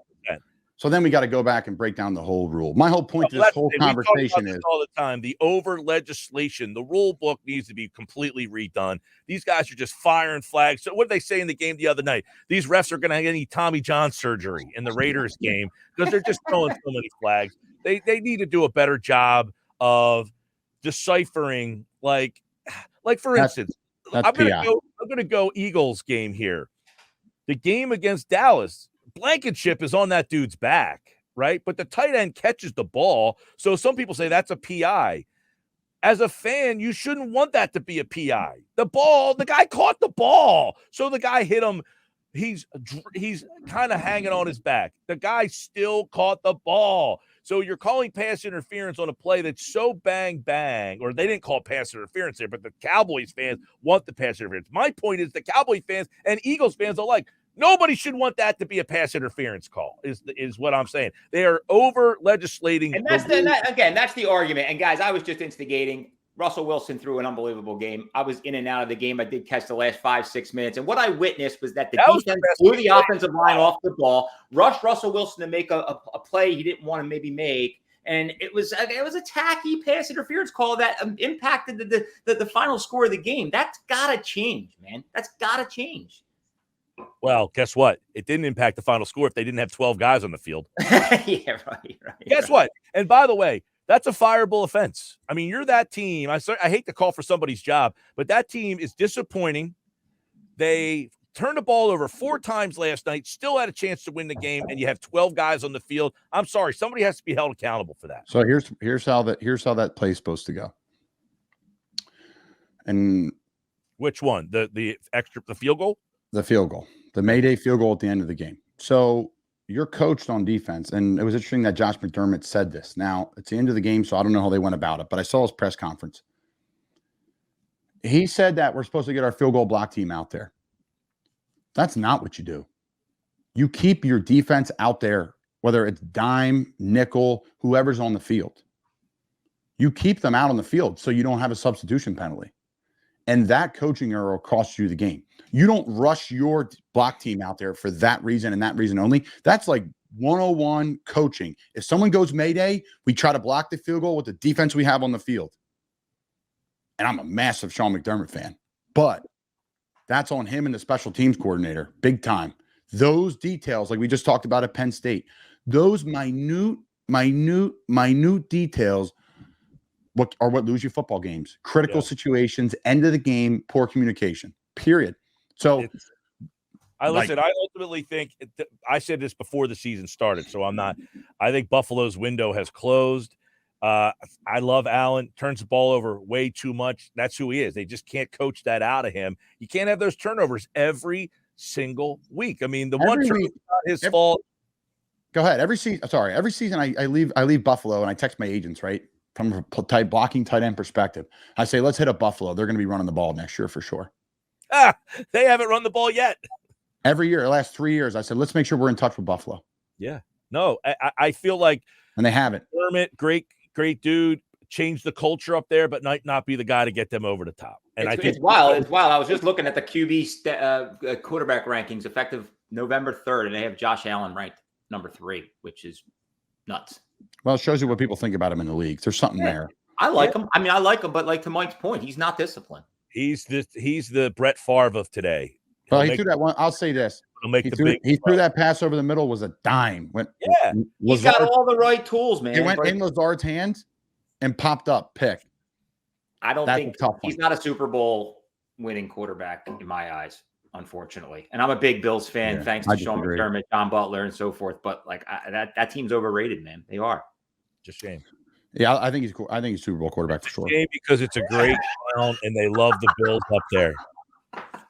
So then we got to go back and break down the whole rule. My whole point to this whole conversation is all the time, the over legislation, the rule book needs to be completely redone. These guys are just firing flags. So what did they say in the game the other night? These refs are going to get any Tommy John surgery in the Raiders game because they're just throwing so many flags. They need to do a better job of deciphering, like for instance, I'm going to go Eagles game here. The game against Dallas. Blankenship is on that dude's back, right? But the tight end catches the ball. So some people say that's a PI. As a fan, you shouldn't want that to be a PI. The guy caught the ball. So the guy hit him. He's kind of hanging on his back. The guy still caught the ball. So you're calling pass interference on a play that's so bang, or they didn't call pass interference there, but the Cowboys fans want the pass interference. My point is the Cowboy fans and Eagles fans are like, nobody should want that to be a pass interference call, is what I'm saying. They are over legislating. And that's that's the argument. And guys, I was just instigating. Russell Wilson threw an unbelievable game. I was in and out of the game. I did catch the last 5-6 minutes. And what I witnessed was that the defense blew the offensive line off the ball, rushed Russell Wilson to make a play he didn't want to maybe make. And it was a tacky pass interference call that impacted the final score of the game. That's got to change, man. That's got to change. Well, guess what? It didn't impact the final score if they didn't have 12 guys on the field. Yeah, right. Guess what? And by the way, that's a fireable offense. I mean, you're that team. I hate to call for somebody's job, but that team is disappointing. They turned the ball over 4 times last night, still had a chance to win the game, and you have 12 guys on the field. I'm sorry. Somebody has to be held accountable for that. So here's how that play is supposed to go. And which one? The field goal? The field goal, the Mayday field goal at the end of the game. So you're coached on defense. And it was interesting that Josh McDermott said this. Now, it's the end of the game, so I don't know how they went about it, but I saw his press conference. He said that we're supposed to get our field goal block team out there. That's not what you do. You keep your defense out there, whether it's dime, nickel, whoever's on the field. You keep them out on the field so you don't have a substitution penalty. And that coaching error costs you the game. You don't rush your block team out there for that reason and that reason only. That's like 101 coaching. If someone goes Mayday, we try to block the field goal with the defense we have on the field. And I'm a massive Sean McDermott fan, but that's on him and the special teams coordinator, big time. Those details, like we just talked about at Penn State, those minute details what lose you football games, critical situations, end of the game, poor communication, period. So I ultimately think I said this before the season started, so I think Buffalo's window has closed. I love Allen, turns the ball over way too much. That's who he is. They just can't coach that out of him. You can't have those turnovers every single week. I mean, one turnover is not his fault. Go ahead. Every season I leave Buffalo and I text my agents, right? From a blocking tight end perspective. I say, let's hit up Buffalo. They're going to be running the ball next year for sure. They haven't run the ball yet. Every year, the last 3 years, I said, let's make sure we're in touch with Buffalo. Yeah. No, I feel like and they haven't. Dermott, great dude, change the culture up there, but might not be the guy to get them over the top. And it's wild. It's wild. I was just looking at the QB quarterback rankings effective November 3rd, and they have Josh Allen ranked number 3, which is nuts. Well, it shows you what people think about him in the league. There's something there. I like him. I mean, I like him, but like to Mike's point, he's not disciplined. He's the Brett Favre of today. Well, he threw that one. I'll say this. He threw that pass over the middle was a dime. He's got all the right tools, man. It went in Lazard's hands and popped up. Pick. I don't think he's not a Super Bowl winning quarterback in my eyes, unfortunately. And I'm a big Bills fan, thanks to Sean McDermott, John Butler, and so forth. But like that team's overrated, man. They are. Just shame. Yeah, I think he's cool. I think he's Super Bowl quarterback for sure. Shame because it's a great town and they love the Bills up there.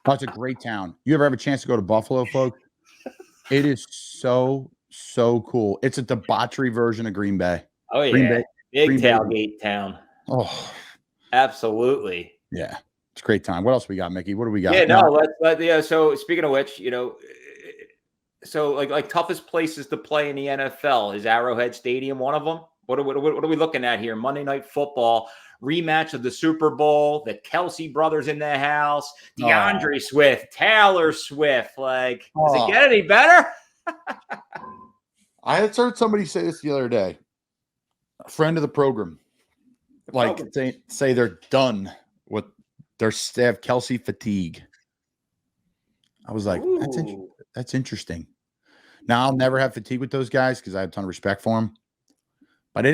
Oh, it's a great town. You ever have a chance to go to Buffalo, folks? It is so cool. It's a debauchery version of Green Bay. Oh yeah, big tailgate town. Oh, absolutely. Yeah, it's a great time. What else we got, Mickey? What do we got? Yeah, no. So speaking of which, so like toughest places to play in the NFL, is Arrowhead Stadium one of them? What are we looking at here? Monday Night Football, rematch of the Super Bowl, the Kelsey brothers in the house, DeAndre Swift, Taylor Swift. Like, does it get any better? I had heard somebody say this the other day. A friend of the program, say they're done with they have Kelsey fatigue. I was like, that's interesting. Now I'll never have fatigue with those guys because I have a ton of respect for them. But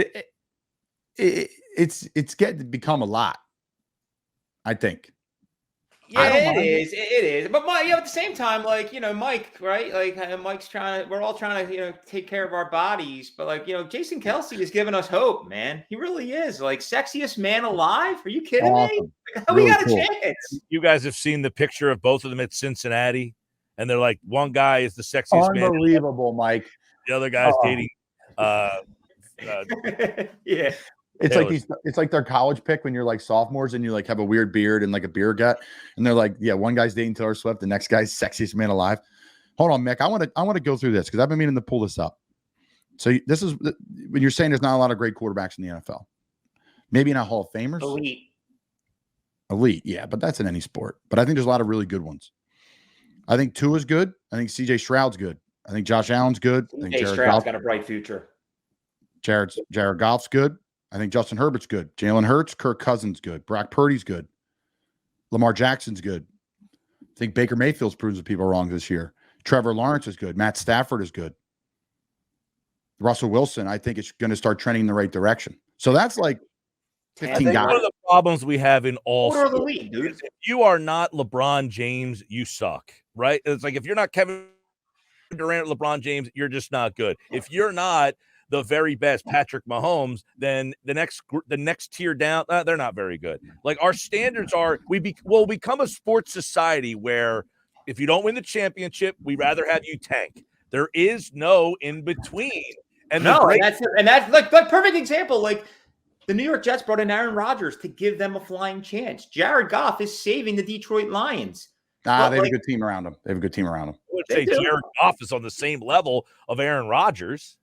it's getting to become a lot, I think. Yeah, it is. It is. But at the same time, Mike, right? Like Mike's we're all trying to, take care of our bodies. But Jason Kelsey is giving us hope, man. He really is. Like, sexiest man alive. Are you kidding me? We got a chance. You guys have seen the picture of both of them at Cincinnati, and they're like, one guy is the sexiest man. Unbelievable, Mike. The other guy's dating. Yeah. It's like their college pick when you're like sophomores and you like have a weird beard and like a beer gut, and they're like, yeah, one guy's dating Taylor Swift, the next guy's sexiest man alive. Hold on, Mick. I want to go through this because I've been meaning to pull this up. So this is when you're saying there's not a lot of great quarterbacks in the NFL. Maybe not Hall of Famers. Elite, yeah, but that's in any sport. But I think there's a lot of really good ones. I think Tua's good. I think CJ Stroud's good. I think Josh Allen's good. I think CJ Stroud's got a bright future. Jared Goff's good. I think Justin Herbert's good. Jalen Hurts, Kirk Cousins good. Brock Purdy's good. Lamar Jackson's good. I think Baker Mayfield's proves people wrong this year. Trevor Lawrence is good. Matt Stafford is good. Russell Wilson, I think it's going to start trending in the right direction. So that's like 15 guys. One of the problems we have in all sports, the league, dude. If you are not LeBron James, you suck, right? It's like if you're not Kevin Durant, LeBron James, you're just not good. If you're not the very best Patrick Mahomes, then the next tier down, they're not very good. Like, our standards are, we'll become a sports society where If you don't win the championship, we'd rather have you tank. There is no in between. And that's like perfect example. Like the New York Jets brought in Aaron Rodgers to give them a flying chance. Jared Goff is saving the Detroit Lions. They have a good team around him. I would say Jared Goff is on the same level of Aaron Rodgers.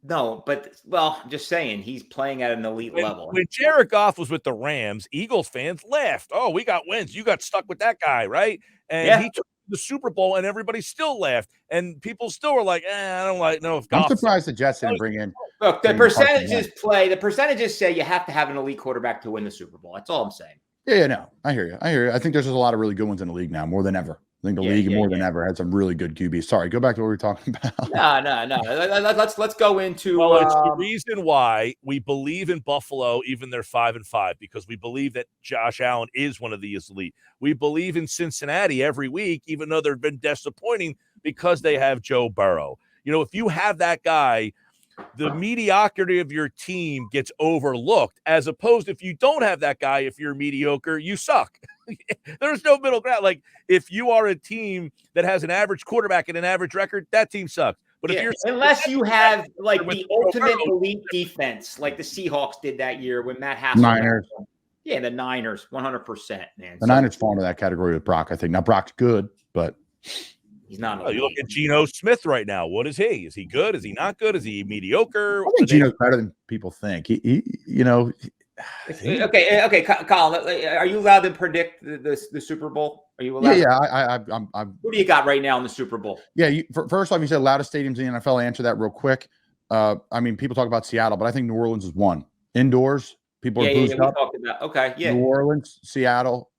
No, but I'm just saying he's playing at an elite level. When Jared Goff was with the Rams, Eagles fans laughed. Oh, we got wins. You got stuck with that guy, right? And he took the Super Bowl, and everybody still laughed. And people still were like, I don't know if Goff. I'm surprised the Jets didn't bring in. Look, the percentages play. The percentages say you have to have an elite quarterback to win the Super Bowl. That's all I'm saying. Yeah, no, I hear you. I think there's just a lot of really good ones in the league now, more than ever. I think the league more than ever had some really good QBs. Sorry, go back to what we were talking about. No. Let's go into. Well, it's the reason why we believe in Buffalo, even they're 5-5, because we believe that Josh Allen is one of these elite. We believe in Cincinnati every week, even though they've been disappointing because they have Joe Burrow. If you have that guy, the mediocrity of your team gets overlooked, as opposed if you don't have that guy, if you're mediocre, you suck. There's no middle ground. Like if you are a team that has an average quarterback and an average record, that team sucks. But if you're unless you have like the ultimate elite defense, like the Seahawks did that year when Matt Hasselbeck. Niners. Yeah, the Niners, 100%, man. The Niners fall into that category with Brock, I think. Now Brock's good, but he's not. You look at Geno Smith right now. What is he? Is he good? Is he not good? Is he mediocre? I think Geno's better than people think. He Okay, Colin, are you allowed to predict the Super Bowl? Are you allowed? Yeah. I'm. Who do you got right now in the Super Bowl? Yeah. First off, you said loudest stadiums in the NFL. Answer that real quick. People talk about Seattle, but I think New Orleans is one. Indoors, people are boozed up. Okay, yeah. New Orleans, Seattle,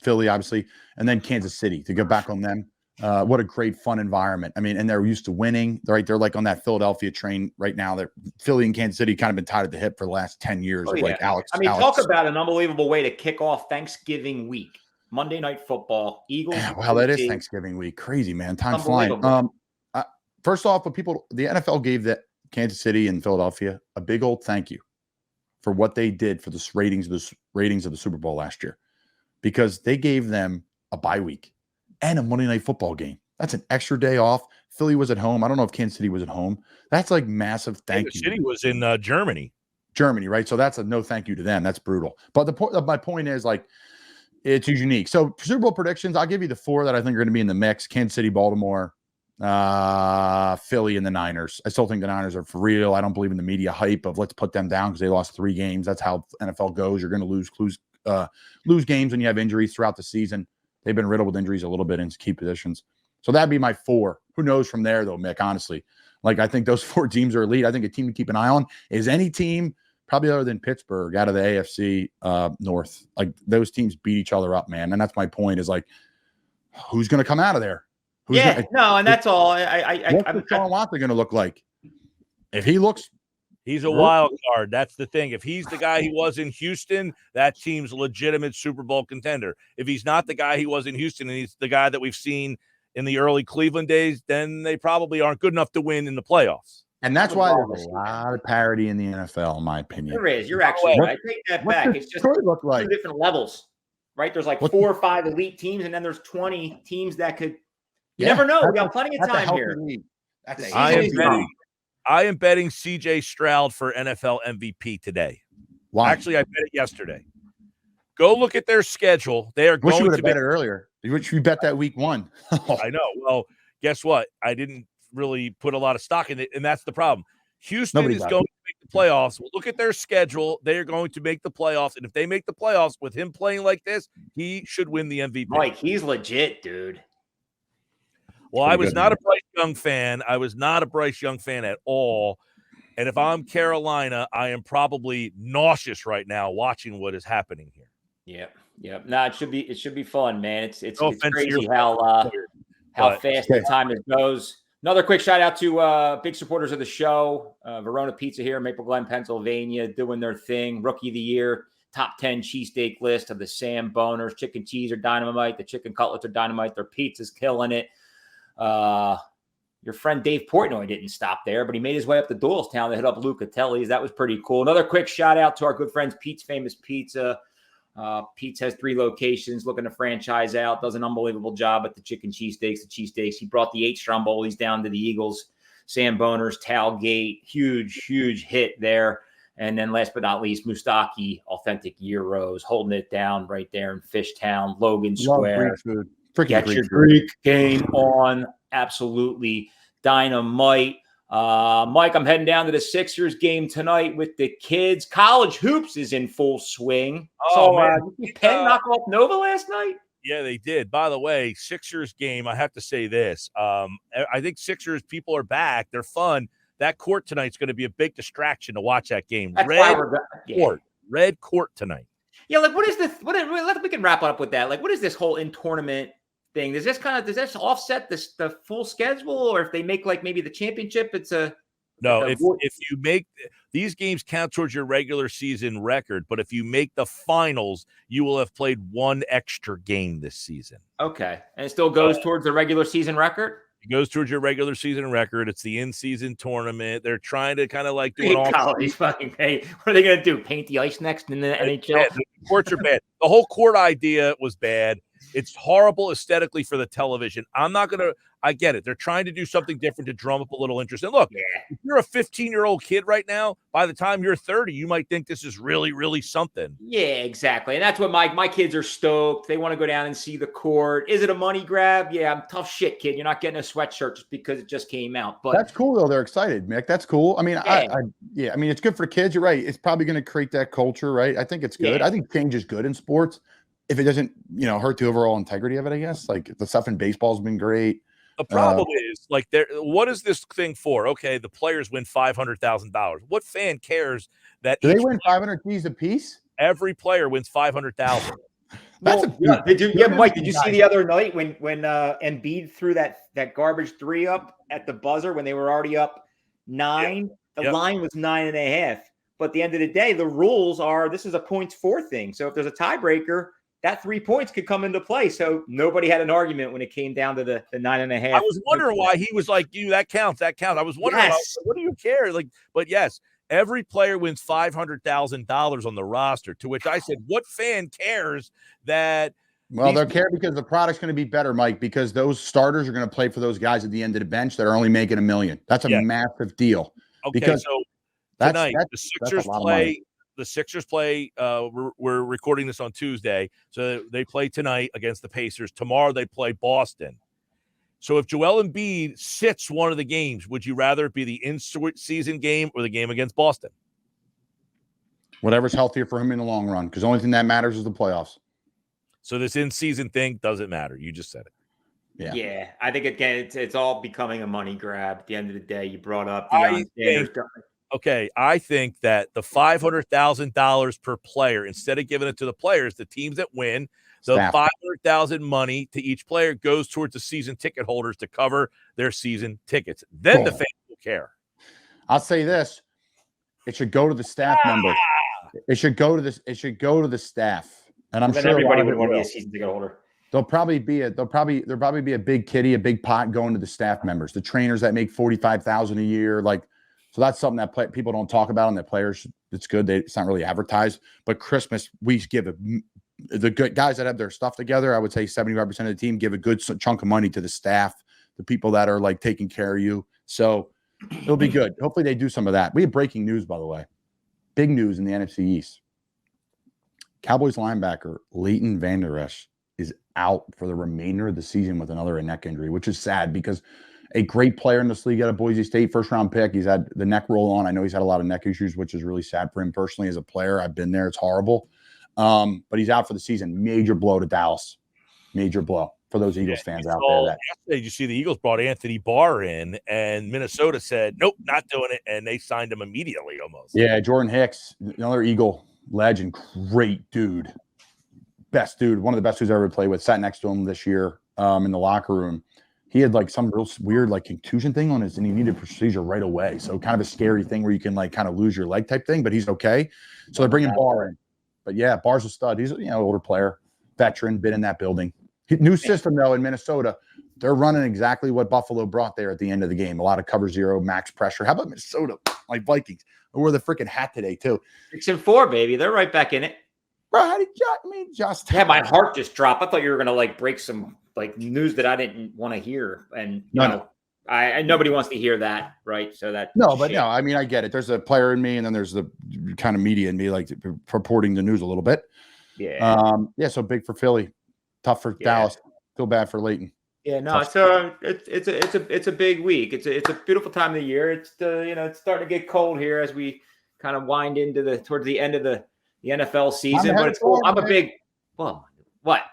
Philly, obviously, and then Kansas City to go back on them. What a great fun environment. And they're used to winning. They're like on that Philadelphia train right now. They're Philly and Kansas City kind of been tied at the hip for the last 10 years. Talk about an unbelievable way to kick off Thanksgiving week. Monday Night Football, Eagles. Yeah, well, that is Thanksgiving week. Crazy, man. Time's flying. First off, the NFL gave that Kansas City and Philadelphia a big old thank you for what they did for the ratings of the Super Bowl last year, because they gave them a bye week and a Monday Night Football game. That's an extra day off. Philly was at home. I don't know if Kansas City was at home. That's like massive thank you. Kansas City was in Germany. Germany, right? So that's a no thank you to them. That's brutal. But my point is, like, it's unique. So Super Bowl predictions, I'll give you the four that I think are going to be in the mix: Kansas City, Baltimore, Philly, and the Niners. I still think the Niners are for real. I don't believe in the media hype of let's put them down because they lost 3 games. That's how NFL goes. You're going to lose games when you have injuries throughout the season. They've been riddled with injuries a little bit in key positions. So that'd be my 4. Who knows from there, though, Mick, honestly. Like, I think those 4 teams are elite. I think a team to keep an eye on is any team, probably other than Pittsburgh, out of the AFC North. Like, those teams beat each other up, man. And that's my point is, like, who's going to come out of there? And that's all. What's Sean Watson going to look like? If he looks... He's a wild card. That's the thing. If he's the guy he was in Houston, that team's a legitimate Super Bowl contender. If he's not the guy he was in Houston and he's the guy that we've seen in the early Cleveland days, then they probably aren't good enough to win in the playoffs. And that's why there's a lot of parity in the NFL, in my opinion. There is. You're actually right. I take that back. It's just look like? 2 different levels, right? There's like 4 or 5 elite teams, and then there's 20 teams that could – you never know. We got plenty of time here. I am betting C.J. Stroud for NFL MVP today. Why? Actually, I bet it yesterday. Go look at their schedule. They are going to – you would have bet it earlier. You bet that week 1. I know. Well, guess what? I didn't really put a lot of stock in it, and that's the problem. Houston is going to make the playoffs. Well, look at their schedule. They are going to make the playoffs, and if they make the playoffs with him playing like this, he should win the MVP. Mike, he's legit, dude. Well, I was not a Bryce Young fan. I was not a Bryce Young fan at all. And if I'm Carolina, I am probably nauseous right now watching what is happening here. Yeah. No, it should be fun, man. It's crazy how fast the time goes. Another quick shout out to big supporters of the show, Verona Pizza here in Maple Glen, Pennsylvania, doing their thing. Rookie of the year, top 10 cheesesteak list of the Samboners. Chicken cheese are dynamite. The chicken cutlets are dynamite. Their pizza's killing it. Your friend Dave Portnoy didn't stop there, but he made his way up to Doylestown to hit up Lucatelli's. That was pretty cool. Another quick shout out to our good friends Pete's Famous Pizza Pete's has 3 locations, looking to franchise out, does an unbelievable job at the chicken cheesesteaks, He brought the 8 Strombolis down to the Eagles. Samboner's tailgate, huge hit there. And then last but not least, Mustaki Authentic Gyros, holding it down right there in Fishtown, Logan Square. Greek food. Get your Greek game on. Absolutely dynamite. Mike, I'm heading down to the Sixers game tonight with the kids. College hoops is in full swing. Penn knock off Nova last night? Yeah, they did. By the way, Sixers game, I have to say this. I think Sixers people are back. They're fun. That court tonight's going to be a big distraction to watch that game. Red court tonight. Yeah, like what is this? We can wrap up with that. Like, what is this whole in-tournament thing? Does this offset the full schedule, or if they make like maybe the championship, it's a no. If you make these games count towards your regular season record, but if you make the finals, you will have played 1 extra game this season. Okay, and it still goes towards the regular season record. It goes towards your regular season record. It's the in-season tournament. They're trying to kind of like do it all. Fucking hey, what are they going to do? Paint the ice next in the NHL? The courts are bad. The whole court idea was bad. It's horrible aesthetically for the television. I get it. They're trying to do something different to drum up a little interest. And look, if you're a 15-year-old kid right now, by the time you're 30, you might think this is really, really something. Yeah, exactly. And that's what my kids are stoked. They want to go down and see the court. Is it a money grab? Yeah, I'm tough shit, kid. You're not getting a sweatshirt just because it just came out. But that's cool, though. They're excited, Mick. That's cool. I mean, I mean, it's good for kids. You're right. It's probably going to create that culture, right? I think it's good. Yeah. I think change is good in sports if it doesn't, hurt the overall integrity of it, I guess. Like the stuff in baseball has been great. The problem is, like, what is this thing for? Okay, the players win $500,000. What fan cares that? Do they win 500 G's a piece? Every player wins $500,000. Mike? Did you see the other night when Embiid threw that garbage 3 up at the buzzer when they were already up 9? Yep. The line was 9.5. But at the end of the day, the rules are this is a points 4 thing. So if there's a tiebreaker, that 3 points could come into play. So nobody had an argument when it came down to the 9.5. I was wondering why he was like, that counts. I was wondering, what do you care? Like, but yes, every player wins $500,000 on the roster, to which I said, what fan cares that? Well, they'll care because the product's going to be better, Mike, because those starters are going to play for those guys at the end of the bench that are only making $1 million. That's a massive deal. Okay, because so tonight, the Sixers play. The Sixers play, we're recording this on Tuesday, so they play tonight against the Pacers. Tomorrow they play Boston. So if Joel Embiid sits one of the games, would you rather it be the in-season game or the game against Boston? Whatever's healthier for him in the long run, because the only thing that matters is the playoffs. So this in-season thing doesn't matter. You just said it. Yeah. I think, again, it's all becoming a money grab. At the end of the day, you brought up Deion Sanders. Okay, I think that the $500,000 per player, instead of giving it to the players, the teams that win, the $500,000 money to each player goes towards the season ticket holders to cover their season tickets. Then the fans will care. I'll say this: it should go to the staff member. It should go to this. It should go to the staff, and I'm sure everybody would want to be a season ticket holder. There'll probably be a big kitty, a big pot going to the staff members, the trainers that make $45,000 a year, like. So that's something that people don't talk about, and that players, it's good. It's not really advertised. But Christmas, we give the good guys that have their stuff together. I would say 75% of the team give a good chunk of money to the staff, the people that are like taking care of you. So it'll be good. Hopefully they do some of that. We have breaking news, by the way. Big news in the NFC East. Cowboys linebacker Leighton Vander Esch is out for the remainder of the season with another neck injury, which is sad because a great player in this league out of Boise State, first-round pick. He's had the neck roll on. I know he's had a lot of neck issues, which is really sad for him personally as a player. I've been there. It's horrible. But he's out for the season. Major blow to Dallas. Major blow for those Eagles fans out there. Yesterday, you see the Eagles brought Anthony Barr in, and Minnesota said, nope, not doing it, and they signed him immediately almost. Yeah, Jordan Hicks, another Eagle legend, great dude. Best dude, one of the best dudes I ever played with. Sat next to him this year in the locker room. He had like some real weird like contusion thing on his, and he needed procedure right away. So kind of a scary thing where you can like kind of lose your leg type thing, but he's okay. So they're bringing Barr in. But yeah, Barr's a stud. He's older player, veteran, been in that building. New system though in Minnesota. They're running exactly what Buffalo brought there at the end of the game. A lot of cover zero, max pressure. How about Minnesota? Like Vikings. I wore the freaking hat today too. 6-4, baby. They're right back in it. Bro, how did you just Yeah, my heart just dropped. I thought you were gonna like break some like news that I didn't want to hear, and I nobody wants to hear that, right? So that I mean, I get it. There's a player in me, and then there's the kind of media in me, like purporting the news a little bit. Yeah. So big for Philly, tough for Dallas. Feel bad for Leighton. Yeah, no, it's a big week. It's a beautiful time of the year. It's it's starting to get cold here as we kind of wind into towards the end of the NFL season. But it's cool. I'm a big what?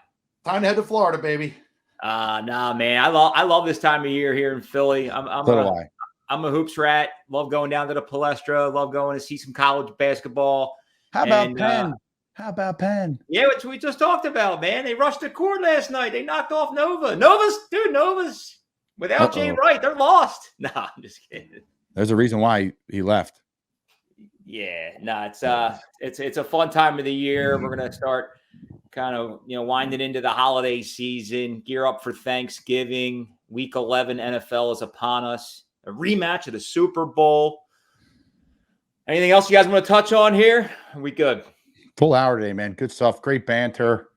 Time to head to Florida, baby. Nah, man. I love this time of year here in Philly. I'm a hoops rat. Love going down to the Palestra. Love going to see some college basketball. How about Penn? How about Penn? Yeah, which we just talked about, man. They rushed the court last night. They knocked off Nova. Nova's without Jay Wright. They're lost. No, I'm just kidding. There's a reason why he left. Yeah, no, it's a fun time of the year. We're gonna start kind of winding into the holiday season, gear up for Thanksgiving. Week 11 NFL is upon us. A rematch of the Super Bowl. Anything else you guys want to touch on here? Are we good? Full hour today, man. Good stuff. Great banter.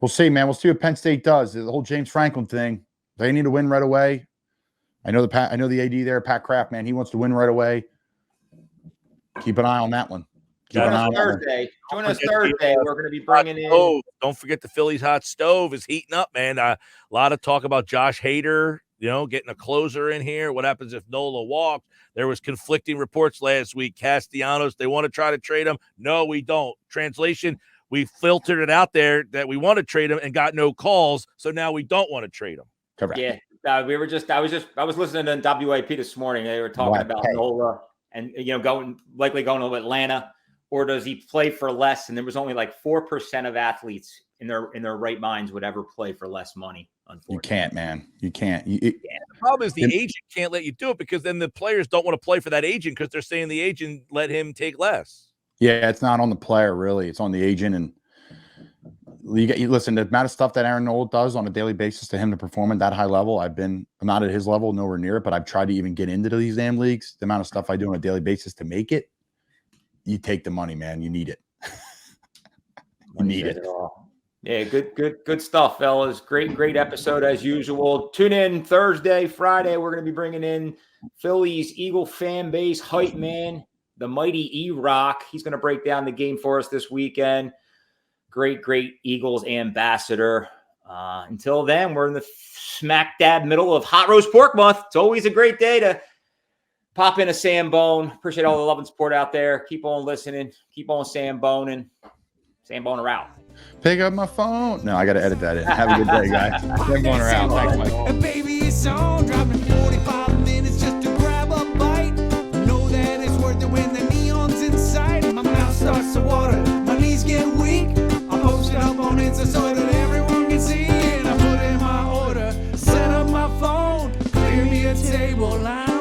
We'll see, man. We'll see what Penn State does. The whole James Franklin thing. They need to win right away. I know the AD there, Pat Kraft, man. He wants to win right away. Keep an eye on that one. Join us Thursday. We're going to be bringing in. Don't forget the Phillies hot stove is heating up, man. A lot of talk about Josh Hader, getting a closer in here. What happens if Nola walks? There was conflicting reports last week. Castellanos, they want to try to trade him. No, we don't. Translation, we filtered it out there that we want to trade him and got no calls. So now we don't want to trade him. Correct. Yeah. I was listening to WAP this morning. They were talking about Nola and, likely going to Atlanta, or does he play for less? And there was only like 4% of athletes in their right minds would ever play for less money. Unfortunately, you can't, man. You can't. The problem is the agent can't let you do it because then the players don't want to play for that agent because they're saying the agent let him take less. Yeah, it's not on the player really; it's on the agent. And you listen. The amount of stuff that Aaron Nola does on a daily basis to him to perform at that high level. I'm not at his level, nowhere near it, but I've tried to even get into these damn leagues. The amount of stuff I do on a daily basis to make it, you take the money, man. You need it. You need it. Yeah, good stuff, fellas. Great episode as usual. Tune in Thursday, Friday. We're going to be bringing in Phillies Eagle fan base hype man, the mighty E-Rock. He's going to break down the game for us this weekend. Great Eagles ambassador. Until then, we're in the smack dab middle of Hot Roast Pork Month. It's always a great day to pop in a Sambone. Appreciate all the love and support out there. Keep on listening. Keep on Samboning. Samboner out. Pick up my phone. No, I got to edit that in. Have a good day, guys. Samboner out. Thanks, Mike. And baby, it's on. Driving 45 minutes just to grab a bite. Know that it's worth it when the neon's inside. My mouth starts to water. My knees get weak. I post it up on Insta so that everyone can see. And I put in my order. Set up my phone. Clear me a table line.